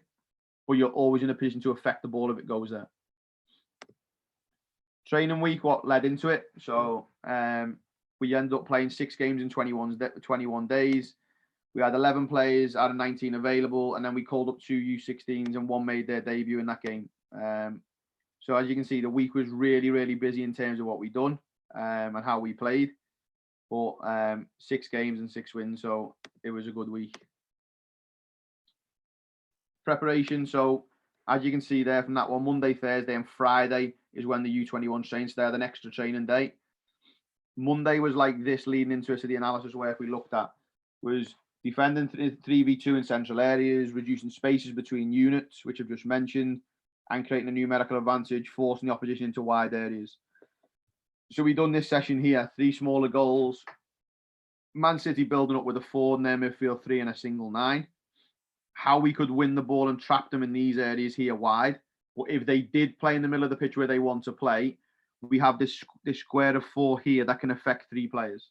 but you're always in a position to affect the ball if it goes there. Training week, what led into it? So we ended up playing 6 games in 21 days. We had 11 players out of 19 available, and then we called up 2 U16s, and 1 made their debut in that game. So as you can see, the week was really, really busy in terms of what we done and how we played. But 6 games and 6 wins, so it was a good week. Preparation, so as you can see there from that one, Monday, Thursday and Friday is when the U21 trains. They had an extra training day. Monday was like this leading into it, so the analysis work we looked at was defending 3v2 in central areas, reducing spaces between units, which I've just mentioned, and creating a numerical advantage, forcing the opposition into wide areas. So we done this session here, 3 smaller goals. Man City building up with a 4 in their midfield, 3 and a single 9. How we could win the ball and trap them in these areas here wide. But if they did play in the middle of the pitch where they want to play, we have this square of 4 here that can affect 3 players,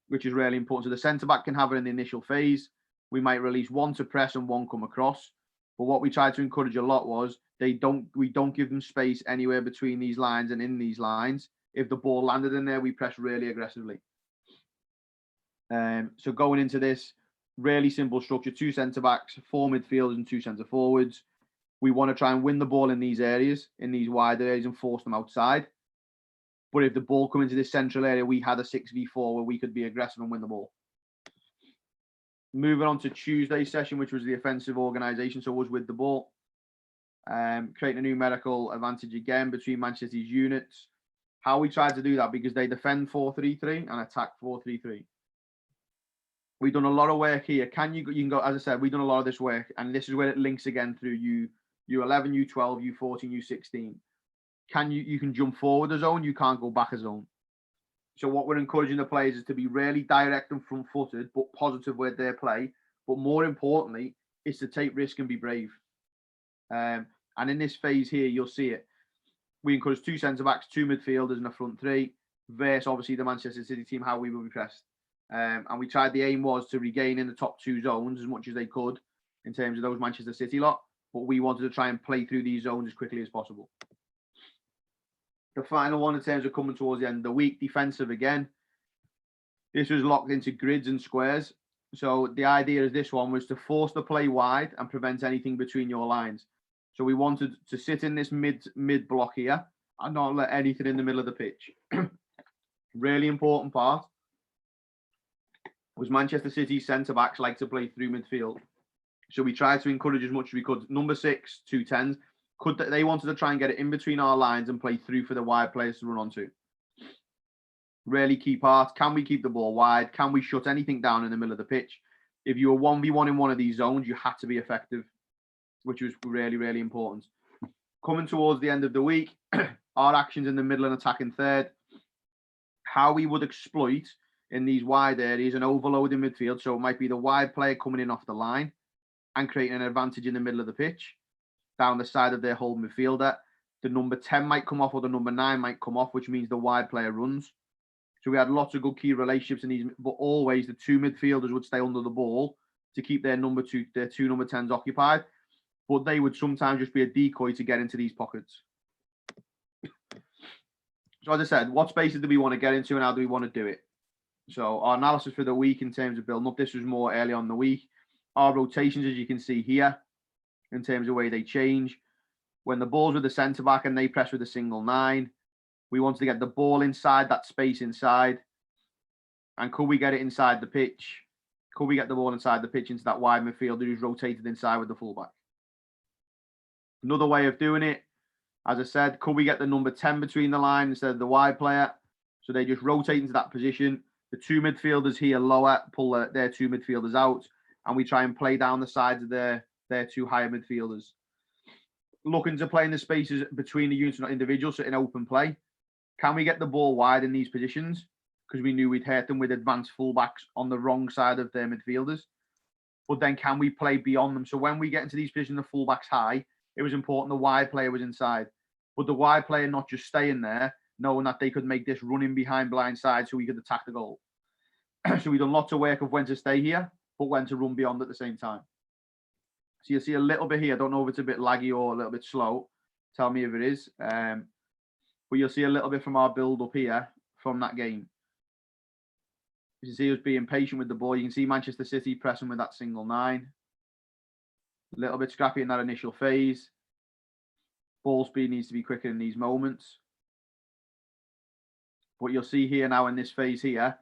which is really important. So the centre-back can have it in the initial phase. We might release 1 to press and 1 come across. But what we tried to encourage a lot was we don't give them space anywhere between these lines and in these lines. If the ball landed in there, we press really aggressively. So going into this, really simple structure, 2 centre-backs, 4 midfielders and 2 centre-forwards. We want to try and win the ball in these areas, in these wider areas, and force them outside. But if the ball come into this central area, we had a 6v4 where we could be aggressive and win the ball. Moving on to Tuesday's session, which was the offensive organisation, so was with the ball. Creating a numerical advantage again between Manchester City's units. How we tried to do that, because they defend 4-3-3 and attack 4-3-3. We've done a lot of work here. You can go, as I said, we've done a lot of this work, and this is where it links again through U11, U12, U14, U16. You can jump forward a zone, you can't go back a zone. So what we're encouraging the players is to be really direct and front-footed, but positive with their play. But more importantly, is to take risk and be brave. And in this phase here, you'll see it. We encourage 2 centre-backs, 2 midfielders and a front 3, versus obviously the Manchester City team, how we will be pressed. And we tried, the aim was to regain in the top 2 zones as much as they could in terms of those Manchester City lot. But we wanted to try and play through these zones as quickly as possible. The final one in terms of coming towards the end of the week, defensive again. This was locked into grids and squares. So the idea of this one was to force the play wide and prevent anything between your lines. So we wanted to sit in this mid block here and not let anything in the middle of the pitch. Really important part was Manchester City's centre-backs like to play through midfield. So we tried to encourage as much as we could. Number 6, 2 10s. They wanted to try and get it in between our lines and play through for the wide players to run onto. Really key part. Can we keep the ball wide? Can we shut anything down in the middle of the pitch? If you were 1v1 in one of these zones, you had to be effective, which was really, really important. Coming towards the end of the week, our actions in the middle and attacking third, how we would exploit in these wide areas and overload in midfield. So it might be the wide player coming in off the line and creating an advantage in the middle of the pitch, down the side of their whole midfielder. The number 10 might come off or the number 9 might come off, which means the wide player runs. So we had lots of good key relationships in these, but always the 2 midfielders would stay under the ball to keep their number 2 number 10s occupied. But they would sometimes just be a decoy to get into these pockets. So as I said, what spaces do we want to get into and how do we want to do it? So our analysis for the week in terms of building up, this was more early on in the week. Our rotations, as you can see here, in terms of the way they change. When the ball's with the centre-back and they press with a single 9, we wanted to get the ball inside that space inside. And could we get it inside the pitch? Could we get the ball inside the pitch into that wide midfielder who's rotated inside with the fullback? Another way of doing it, as I said, could we get the number 10 between the line instead of the wide player? So they just rotate into that position. The 2 midfielders here lower, pull their 2 midfielders out, and we try and play down the sides of their 2 higher midfielders. Looking to play in the spaces between the units, not individuals, so in open play. Can we get the ball wide in these positions? Because we knew we'd hurt them with advanced fullbacks on the wrong side of their midfielders. But then can we play beyond them? So when we get into these positions, the fullbacks high, it was important the wide player was inside. But the wide player not just staying there, knowing that they could make this running behind blind side so we could attack the goal. So we've done lots of work of when to stay here, but when to run beyond at the same time. So you'll see a little bit here. I don't know if it's a bit laggy or a little bit slow. Tell me if it is. But you'll see a little bit from our build up here from that game. You can see us being patient with the ball. You can see Manchester City pressing with that single 9. A little bit scrappy in that initial phase. Ball speed needs to be quicker in these moments. But you'll see here now in this phase here,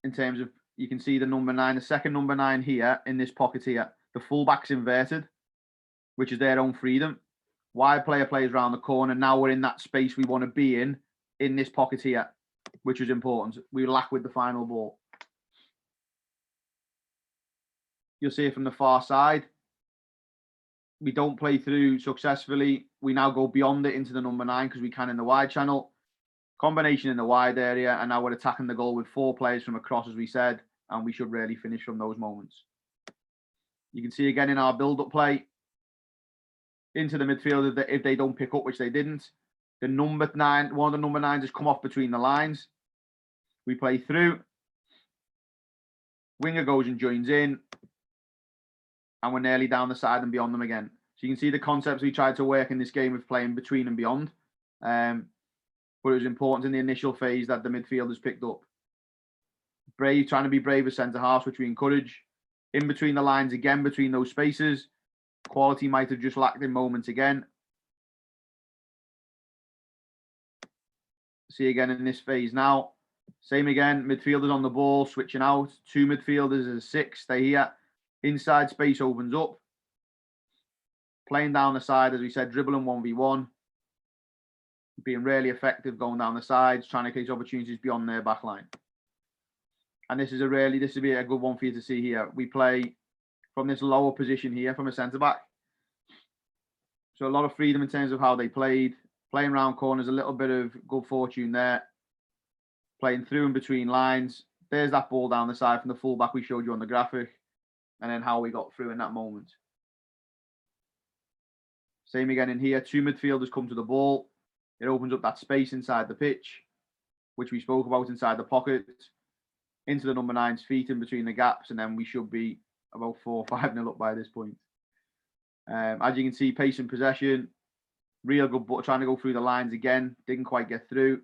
in terms of, you can see the number 9, the second number 9 here in this pocket here. The fullback's inverted, which is their own freedom. Wide player plays around the corner. Now we're in that space we want to be in this pocket here, which was important. We lack with the final ball. You'll see it from the far side. We don't play through successfully. We now go beyond it into the number 9 because we can in the wide channel. Combination in the wide area, and now we're attacking the goal with 4 players from across, as we said, and we should really finish from those moments. You can see again in our build-up play, into the midfield, if they don't pick up, which they didn't, the number 9, one of the number 9s has come off between the lines. We play through. Winger goes and joins in, and we're nearly down the side and beyond them again. So you can see the concepts we tried to work in this game of playing between and beyond. But it was important in the initial phase that the midfielders picked up. Brave, trying to be brave as centre halves, which we encourage. In between the lines again, between those spaces. Quality might have just lacked in moments again. See again in this phase now. Same again, midfielders on the ball, switching out. 2 midfielders as 6, stay here. Inside space opens up. Playing down the side, as we said, dribbling 1v1. Being really effective going down the sides, trying to create opportunities beyond their back line. And this would be a good one for you to see here. We play from this lower position here from a centre-back. So a lot of freedom in terms of how they played, playing round corners, a little bit of good fortune there, playing through and between lines. There's that ball down the side from the fullback we showed you on the graphic, and then how we got through in that moment. Same again in here, 2 midfielders come to the ball. It opens up that space inside the pitch, which we spoke about inside the pocket, into the number 9's feet in between the gaps, and then we should be about 4 or 5-0 up by this point. As you can see, pace and possession, real good, but trying to go through the lines again, didn't quite get through.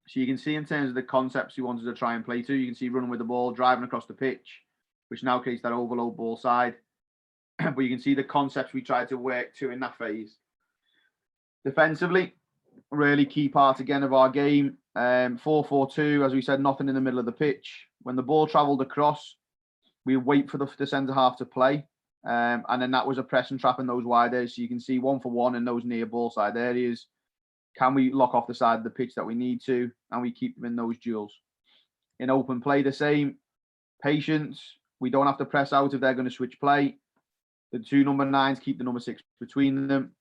So you can see in terms of the concepts he wanted to try and play to, you can see running with the ball, driving across the pitch, which now creates that overload ball side. But you can see the concepts we tried to work to in that phase. Defensively, really key part again of our game. 4-4-2, as we said, nothing in the middle of the pitch. When the ball travelled across, we wait for the centre half to play. And then that was a press and trap in those wide areas. So you can see 1-for-1 in those near ball side areas. Can we lock off the side of the pitch that we need to? And we keep them in those duels. In open play, the same. Patience. We don't have to press out if they're going to switch play. The 2 number 9s keep the number 6 between them.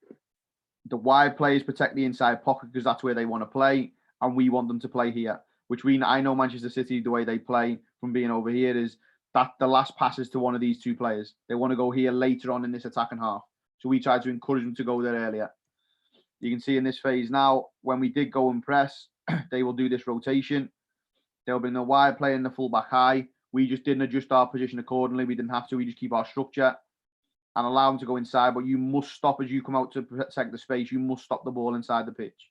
The wide players protect the inside pocket because that's where they want to play. And we want them to play here. I know Manchester City, the way they play from being over here is that the last passes to one of these 2 players. They want to go here later on in this attacking half. So we try to encourage them to go there earlier. You can see in this phase now, when we did go and press, they will do this rotation. They'll bring the wide player and the fullback high. We just didn't adjust our position accordingly. We didn't have to. We just keep our structure and allow them to go inside. But you must stop as you come out to protect the space. You must stop the ball inside the pitch.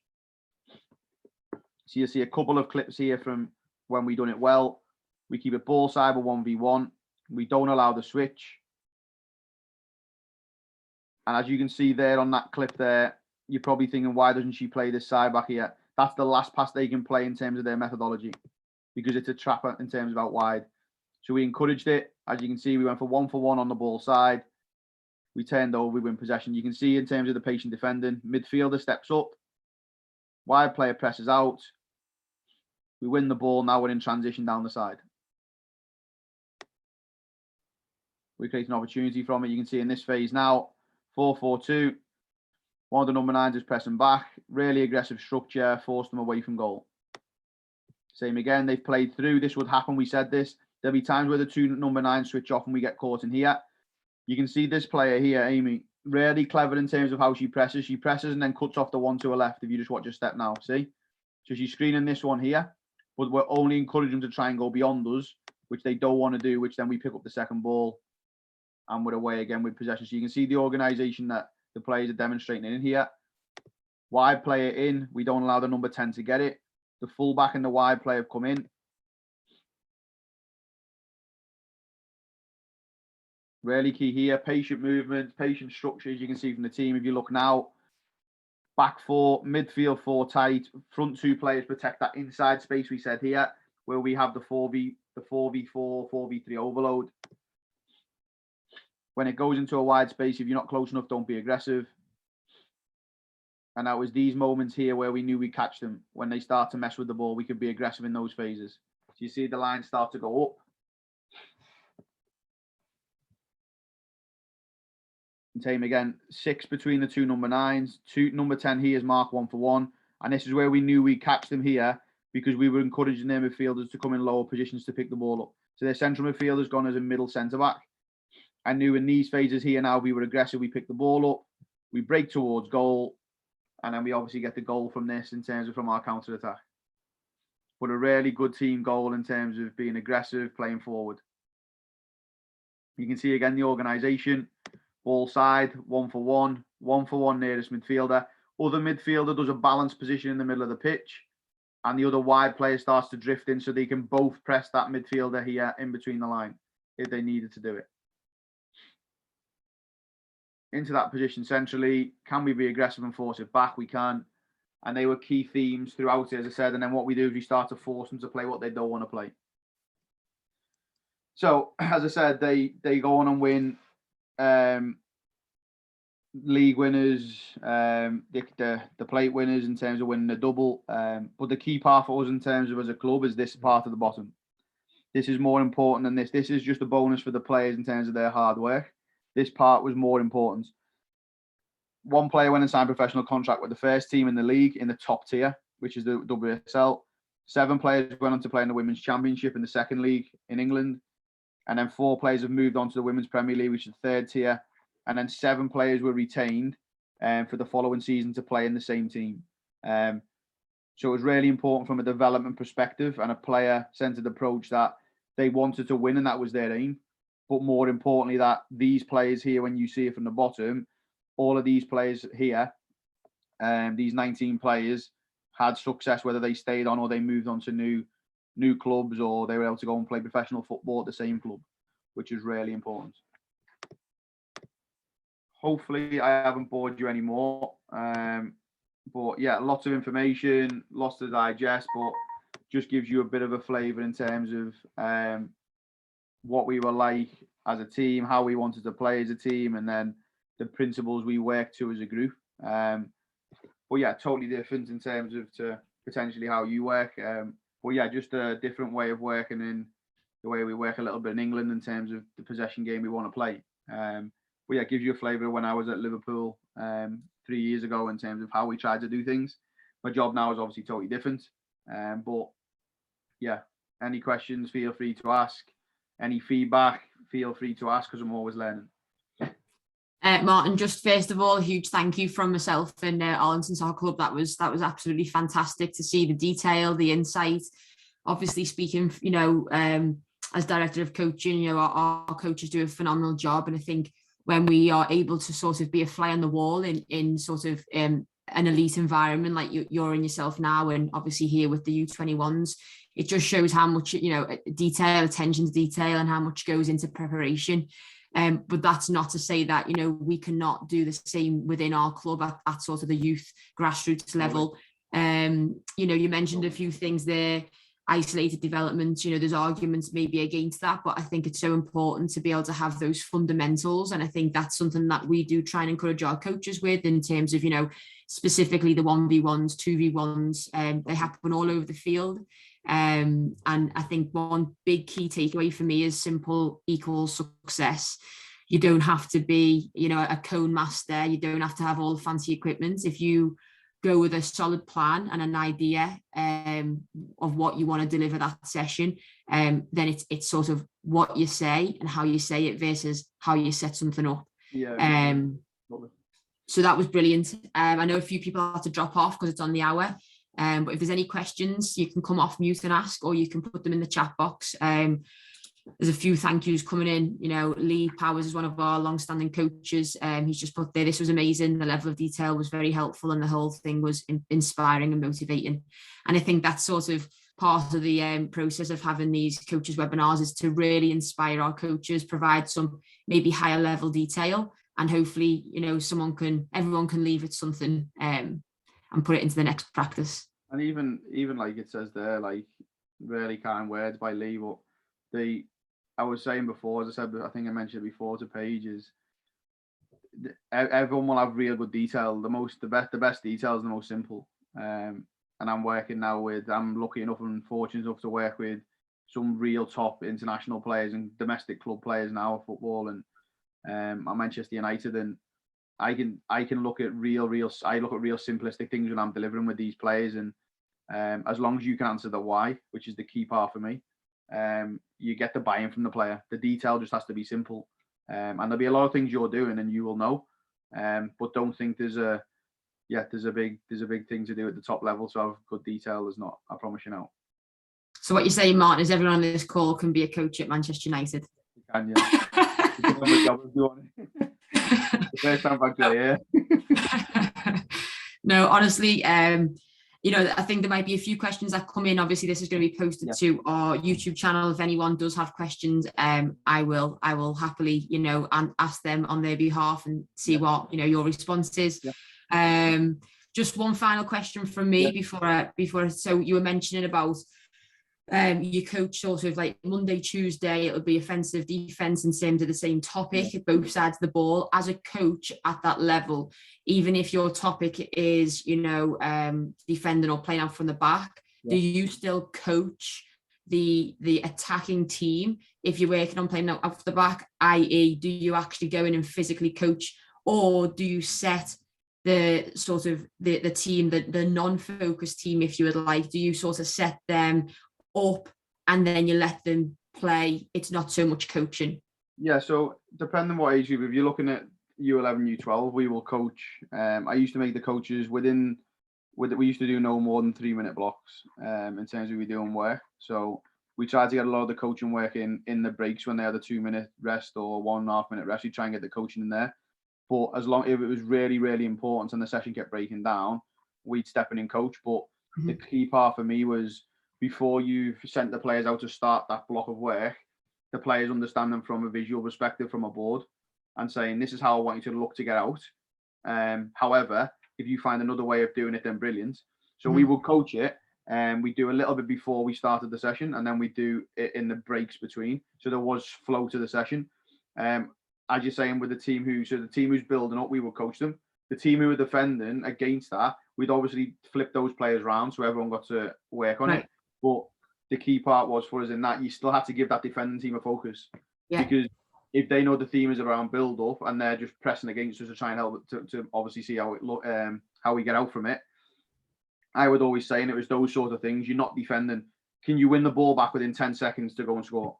So you see a couple of clips here from when we done it well. We keep it ball side with 1v1. We don't allow the switch. And as you can see there on that clip there, you're probably thinking, why doesn't she play this side back here? That's the last pass they can play in terms of their methodology, because it's a trapper in terms of out wide. So we encouraged it. As you can see, we went for 1-for-1 on the ball side. We turned over, we win possession. You can see in terms of the patient defending, midfielder steps up, wide player presses out. We win the ball. Now we're in transition down the side. We create an opportunity from it. You can see in this phase now, 4-4-2. One of the number 9s is pressing back. Really aggressive structure, forced them away from goal. Same again, they've played through. This would happen. We said this. There'll be times where the 2 number 9s switch off and we get caught in here. You can see this player here, Amy, really clever in terms of how she presses. She presses and then cuts off the one to her left if you just watch her step now. See? So she's screening this one here, but we're only encouraging them to try and go beyond us, which they don't want to do, which then we pick up the second ball and we're away again with possession. So you can see the organisation that the players are demonstrating in here. Wide player in. We don't allow the number 10 to get it. The fullback and the wide player have come in. Really key here. Patient movement, patient structure, as you can see from the team. If you look now, back 4, midfield 4 tight, front 2 players protect that inside space we said here, where we have the 4v4, 4v3 overload. When it goes into a wide space, if you're not close enough, don't be aggressive. And that was these moments here where we knew we'd catch them. When they start to mess with the ball, we could be aggressive in those phases. So you see the line start to go up. And same again, 6 between the 2 number 9s. Number 10 here is mark 1-for-1. And this is where we knew we'd catch them here, because we were encouraging their midfielders to come in lower positions to pick the ball up. So their central midfielder's gone as a middle centre-back. I knew in these phases here now we were aggressive. We picked the ball up, we break towards goal, and then we obviously get the goal from this in terms of from our counter attack. But a really good team goal in terms of being aggressive, playing forward. You can see again the organisation, ball side, 1-for-1, 1-for-1 nearest midfielder. Other midfielder does a balanced position in the middle of the pitch, and the other wide player starts to drift in so they can both press that midfielder here in between the line if they needed to do it. Into that position centrally. Can we be aggressive and force it back? We can. And they were key themes throughout it, as I said. And then what we do is we start to force them to play what they don't want to play. So, as I said, they go on and win league winners, the plate winners in terms of winning the double. But the key part for us in terms of as a club is this part at the bottom. This is more important than this. This is just a bonus for the players in terms of their hard work. this part was more important. One player went and signed a professional contract with the first team in the league in the top tier, which is the WSL. 7 players went on to play in the Women's Championship in the second league in England. And then 4 players have moved on to the Women's Premier League, which is the third tier. And then 7 players were retained for the following season to play in the same team. So it was really important from a development perspective and a player-centered approach that they wanted to win, and that was their aim. But more importantly, that these players here, when you see it from the bottom, all of these players here, these 19 players, had success, whether they stayed on or they moved on to new clubs, or they were able to go and play professional football at the same club, which is really important. Hopefully, I haven't bored you anymore. But yeah, lots of information, lots to digest, but just gives you a bit of a flavour in terms of what we were like as a team, how we wanted to play as a team, and then the principles we worked to as a group. But yeah, totally different in terms of to potentially how you work. But yeah, just a different way of working in the way we work a little bit in England in terms of the possession game we want to play. But yeah, it gives you a flavour of when I was at Liverpool 3 years ago in terms of how we tried to do things. My job now is obviously totally different. But yeah, any questions, feel free to ask. Any feedback, feel free to ask, because I'm always learning. Martin, just first of all, a huge thank you from myself and Arlington Soccer Club. That was absolutely fantastic to see the detail, the insight. Obviously, speaking, as director of coaching, our coaches do a phenomenal job, and I think when we are able to sort of be a fly on the wall in sort of an elite environment like you're in yourself now, and obviously here with the U21s, it just shows how much detail, attention to detail, and how much goes into preparation. But that's not to say that, we cannot do the same within our club at sort of the youth grassroots level. You mentioned a few things there, isolated development, there's arguments maybe against that, but I think it's so important to be able to have those fundamentals. And I think that's something that we do try and encourage our coaches with in terms of, specifically the 1v1s, 2v1s, they happen all over the field. And I think one big key takeaway for me is simple equals success. You don't have to be, a cone master. You don't have to have all the fancy equipment. If you go with a solid plan and an idea of what you want to deliver that session, then it's sort of what you say and how you say it versus how you set something up. Yeah. So that was brilliant. I know a few people had to drop off because it's on the hour. But if there's any questions, you can come off mute and ask, or you can put them in the chat box. There's a few thank yous coming in. Lee Powers is one of our long-standing coaches. He's just put there, this was amazing. The level of detail was very helpful, and the whole thing was inspiring and motivating. And I think that's sort of part of the process of having these coaches webinars, is to really inspire our coaches, provide some maybe higher level detail, and hopefully, everyone can leave with something and put it into the next practice. And even like it says there, like really kind words by Lee. But I was saying before, as I said, I think I mentioned it before to Paige, is everyone will have real good detail. The best detail is the most simple. And I'm working now I'm lucky enough and fortunate enough to work with some real top international players and domestic club players now of football. And at Manchester United, and I can look at real simplistic things when I'm delivering with these players, and as long as you can answer the why, which is the key part for me, you get the buy-in from the player. The detail just has to be simple, and there'll be a lot of things you're doing and you will know, but don't think there's a big thing to do at the top level to have good detail. There's not, I promise you now. So what you're saying, Martin, is everyone on this call can be a coach at Manchester United? You can, yeah. You can have a job if you want. The first time back there, yeah. No, honestly, I think there might be a few questions that come in. Obviously, this is going to be posted to our YouTube channel. If anyone does have questions, I will happily, and ask them on their behalf and see what your response is. Yeah. Just one final question from me before. So you were mentioning about your coach sort of like Monday, Tuesday, it'll be offensive, defense, and same to the same topic at both sides of the ball. As a coach at that level, even if your topic is, defending or playing out from the back, do you still coach the attacking team if you're working on playing out off the back, i.e. do you actually go in and physically coach, or do you set the sort of the team, the non-focused team, if you would like, do you sort of set them up and then you let them play? It's not so much coaching. Yeah, so depending on what age group, if you're looking at U11, U12, we will coach. I used to make the coaches we used to do no more than 3-minute blocks in terms of we doing work. So we tried to get a lot of the coaching work in the breaks when they had a 2-minute rest or 1.5-minute rest. We try and get the coaching in there. But as long if it was really, really important and the session kept breaking down, we'd step in and coach. But the key part for me was before you sent the players out to start that block of work, the players understand them from a visual perspective from a board and saying, this is how I want you to look to get out. However, if you find another way of doing it, then brilliant. So we would coach it, and we do a little bit before we started the session, and then we do it in the breaks between. So there was flow to the session. As you're saying, with the team who's building up, we would coach them. The team who are defending against that, we'd obviously flip those players around so everyone got to work on it. But the key part was for us in that you still had to give that defending team a focus. Yeah. Because if they know the theme is around build up and they're just pressing against us to try and help to obviously see how it look, how we get out from it. I would always say, and it was those sort of things, you're not defending. Can you win the ball back within 10 seconds to go and score?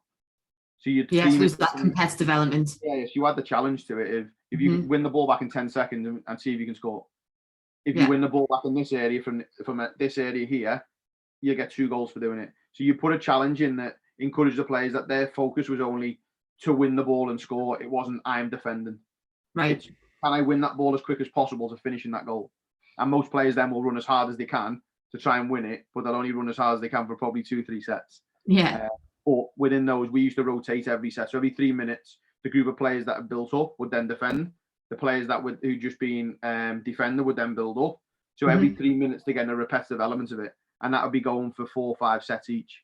So there's that competitive element. Yes, you add the challenge to it. If you win the ball back in 10 seconds and see if you can score. If you win the ball back in this area from this area here, you get 2 goals for doing it. So you put a challenge in that encouraged the players that their focus was only to win the ball and score. It wasn't I'm defending. Right. It's, can I win that ball as quick as possible to finishing that goal? And most players then will run as hard as they can to try and win it, but they'll only run as hard as they can for probably 2-3 sets. Yeah. But within those, we used to rotate every set. So every 3 minutes, the group of players that had built up would then defend. The players who just been defender would then build up. So every 3 minutes, they get a repetitive element of it. And that would be going for 4 or 5 sets each.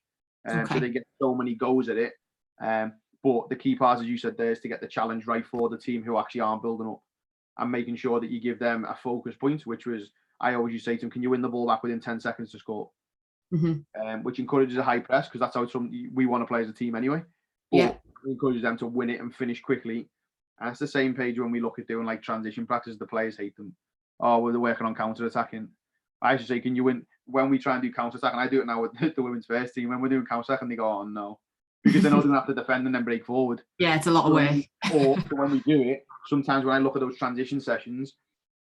So they get so many goes at it. But the key part, as you said there, is to get the challenge right for the team who actually aren't building up and making sure that you give them a focus point, which was, I always used to say to them, can you win the ball back within 10 seconds to score? Which encourages a high press, because that's how we want to play as a team anyway. But it encourages them to win it and finish quickly. And it's the same page when we look at doing like transition practice. The players hate them. Oh, we're working on counter-attacking. I used to say, can you win? When we try and do counter-attack, and I do it now with the women's first team, when we're doing counter-attack and they go, oh no. Because they know they're going to have to defend and then break forward. Yeah, it's a lot of work. Or when we do it, sometimes when I look at those transition sessions,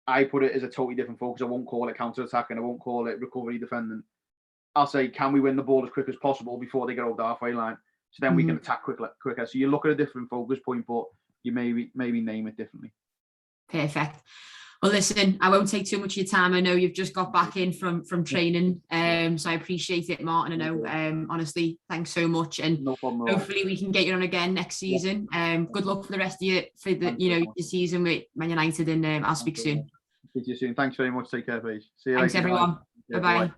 I put it as a totally different focus. I won't call it counter-attack and I won't call it recovery defending. I'll say, can we win the ball as quick as possible before they get over the halfway line? So then we can attack quicker. So you look at a different focus point, but you maybe name it differently. Perfect. Well, listen, I won't take too much of your time. I know you've just got back in from training, so I appreciate it, Martin. I know, honestly, thanks so much, and no problem, hopefully we can get you on again next season. Good luck for the rest of your your season with Man United, and I'll speak soon. Speak to you soon. Thanks very much. Take care, please. See you. Thanks, everyone. Bye bye.